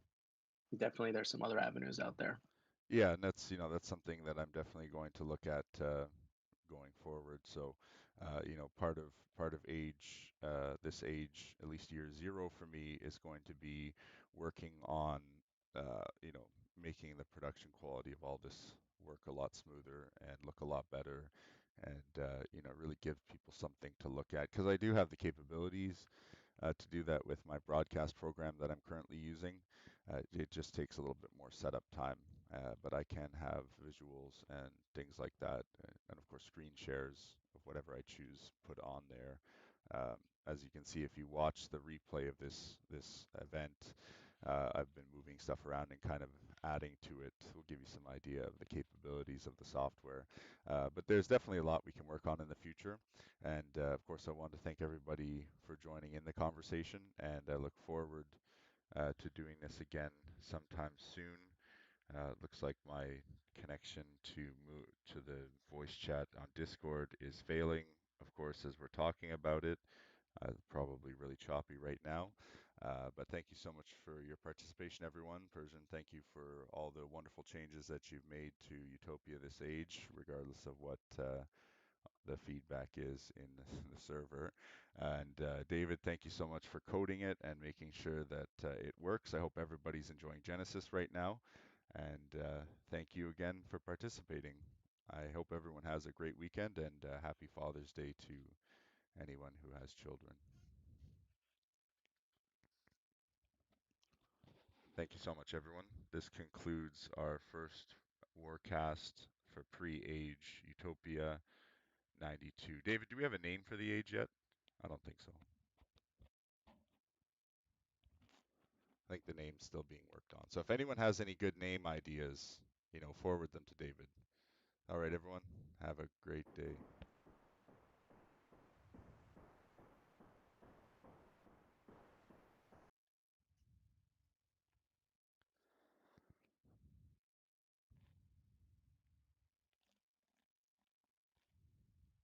Speaker 6: Definitely, there's some other avenues out there.
Speaker 1: Yeah, and that's something that I'm definitely going to look at going forward. So, part of this age, at least year zero for me, is going to be working on making the production quality of all this work a lot smoother and look a lot better, and really give people something to look at because I do have the capabilities to do that with my broadcast program that I'm currently using. It just takes a little bit more setup time, but I can have visuals and things like that, and of course screen shares of whatever I choose put on there. As you can see, if you watch the replay of this event, I've been moving stuff around and kind of adding to it. Will give you some idea of the capabilities of the software. But there's definitely a lot we can work on in the future. And of course, I want to thank everybody for joining in the conversation, and I look forward to doing this again sometime soon. Looks like my connection to the voice chat on Discord is failing, of course, as we're talking about it. Probably really choppy right now. But thank you so much for your participation, everyone. Persian, thank you for all the wonderful changes that you've made to Utopia this age, regardless of what the feedback is in the server. And David, thank you so much for coding it and making sure that it works. I hope everybody's enjoying Genesis right now. And thank you again for participating. I hope everyone has a great weekend and happy Father's Day to anyone who has children. Thank you so much, everyone. This concludes our first WarCast for pre-age Utopia 92. David, do we have a name for the age yet? I don't think so. I think the name's still being worked on. So if anyone has any good name ideas, forward them to David. All right, everyone. Have a great day.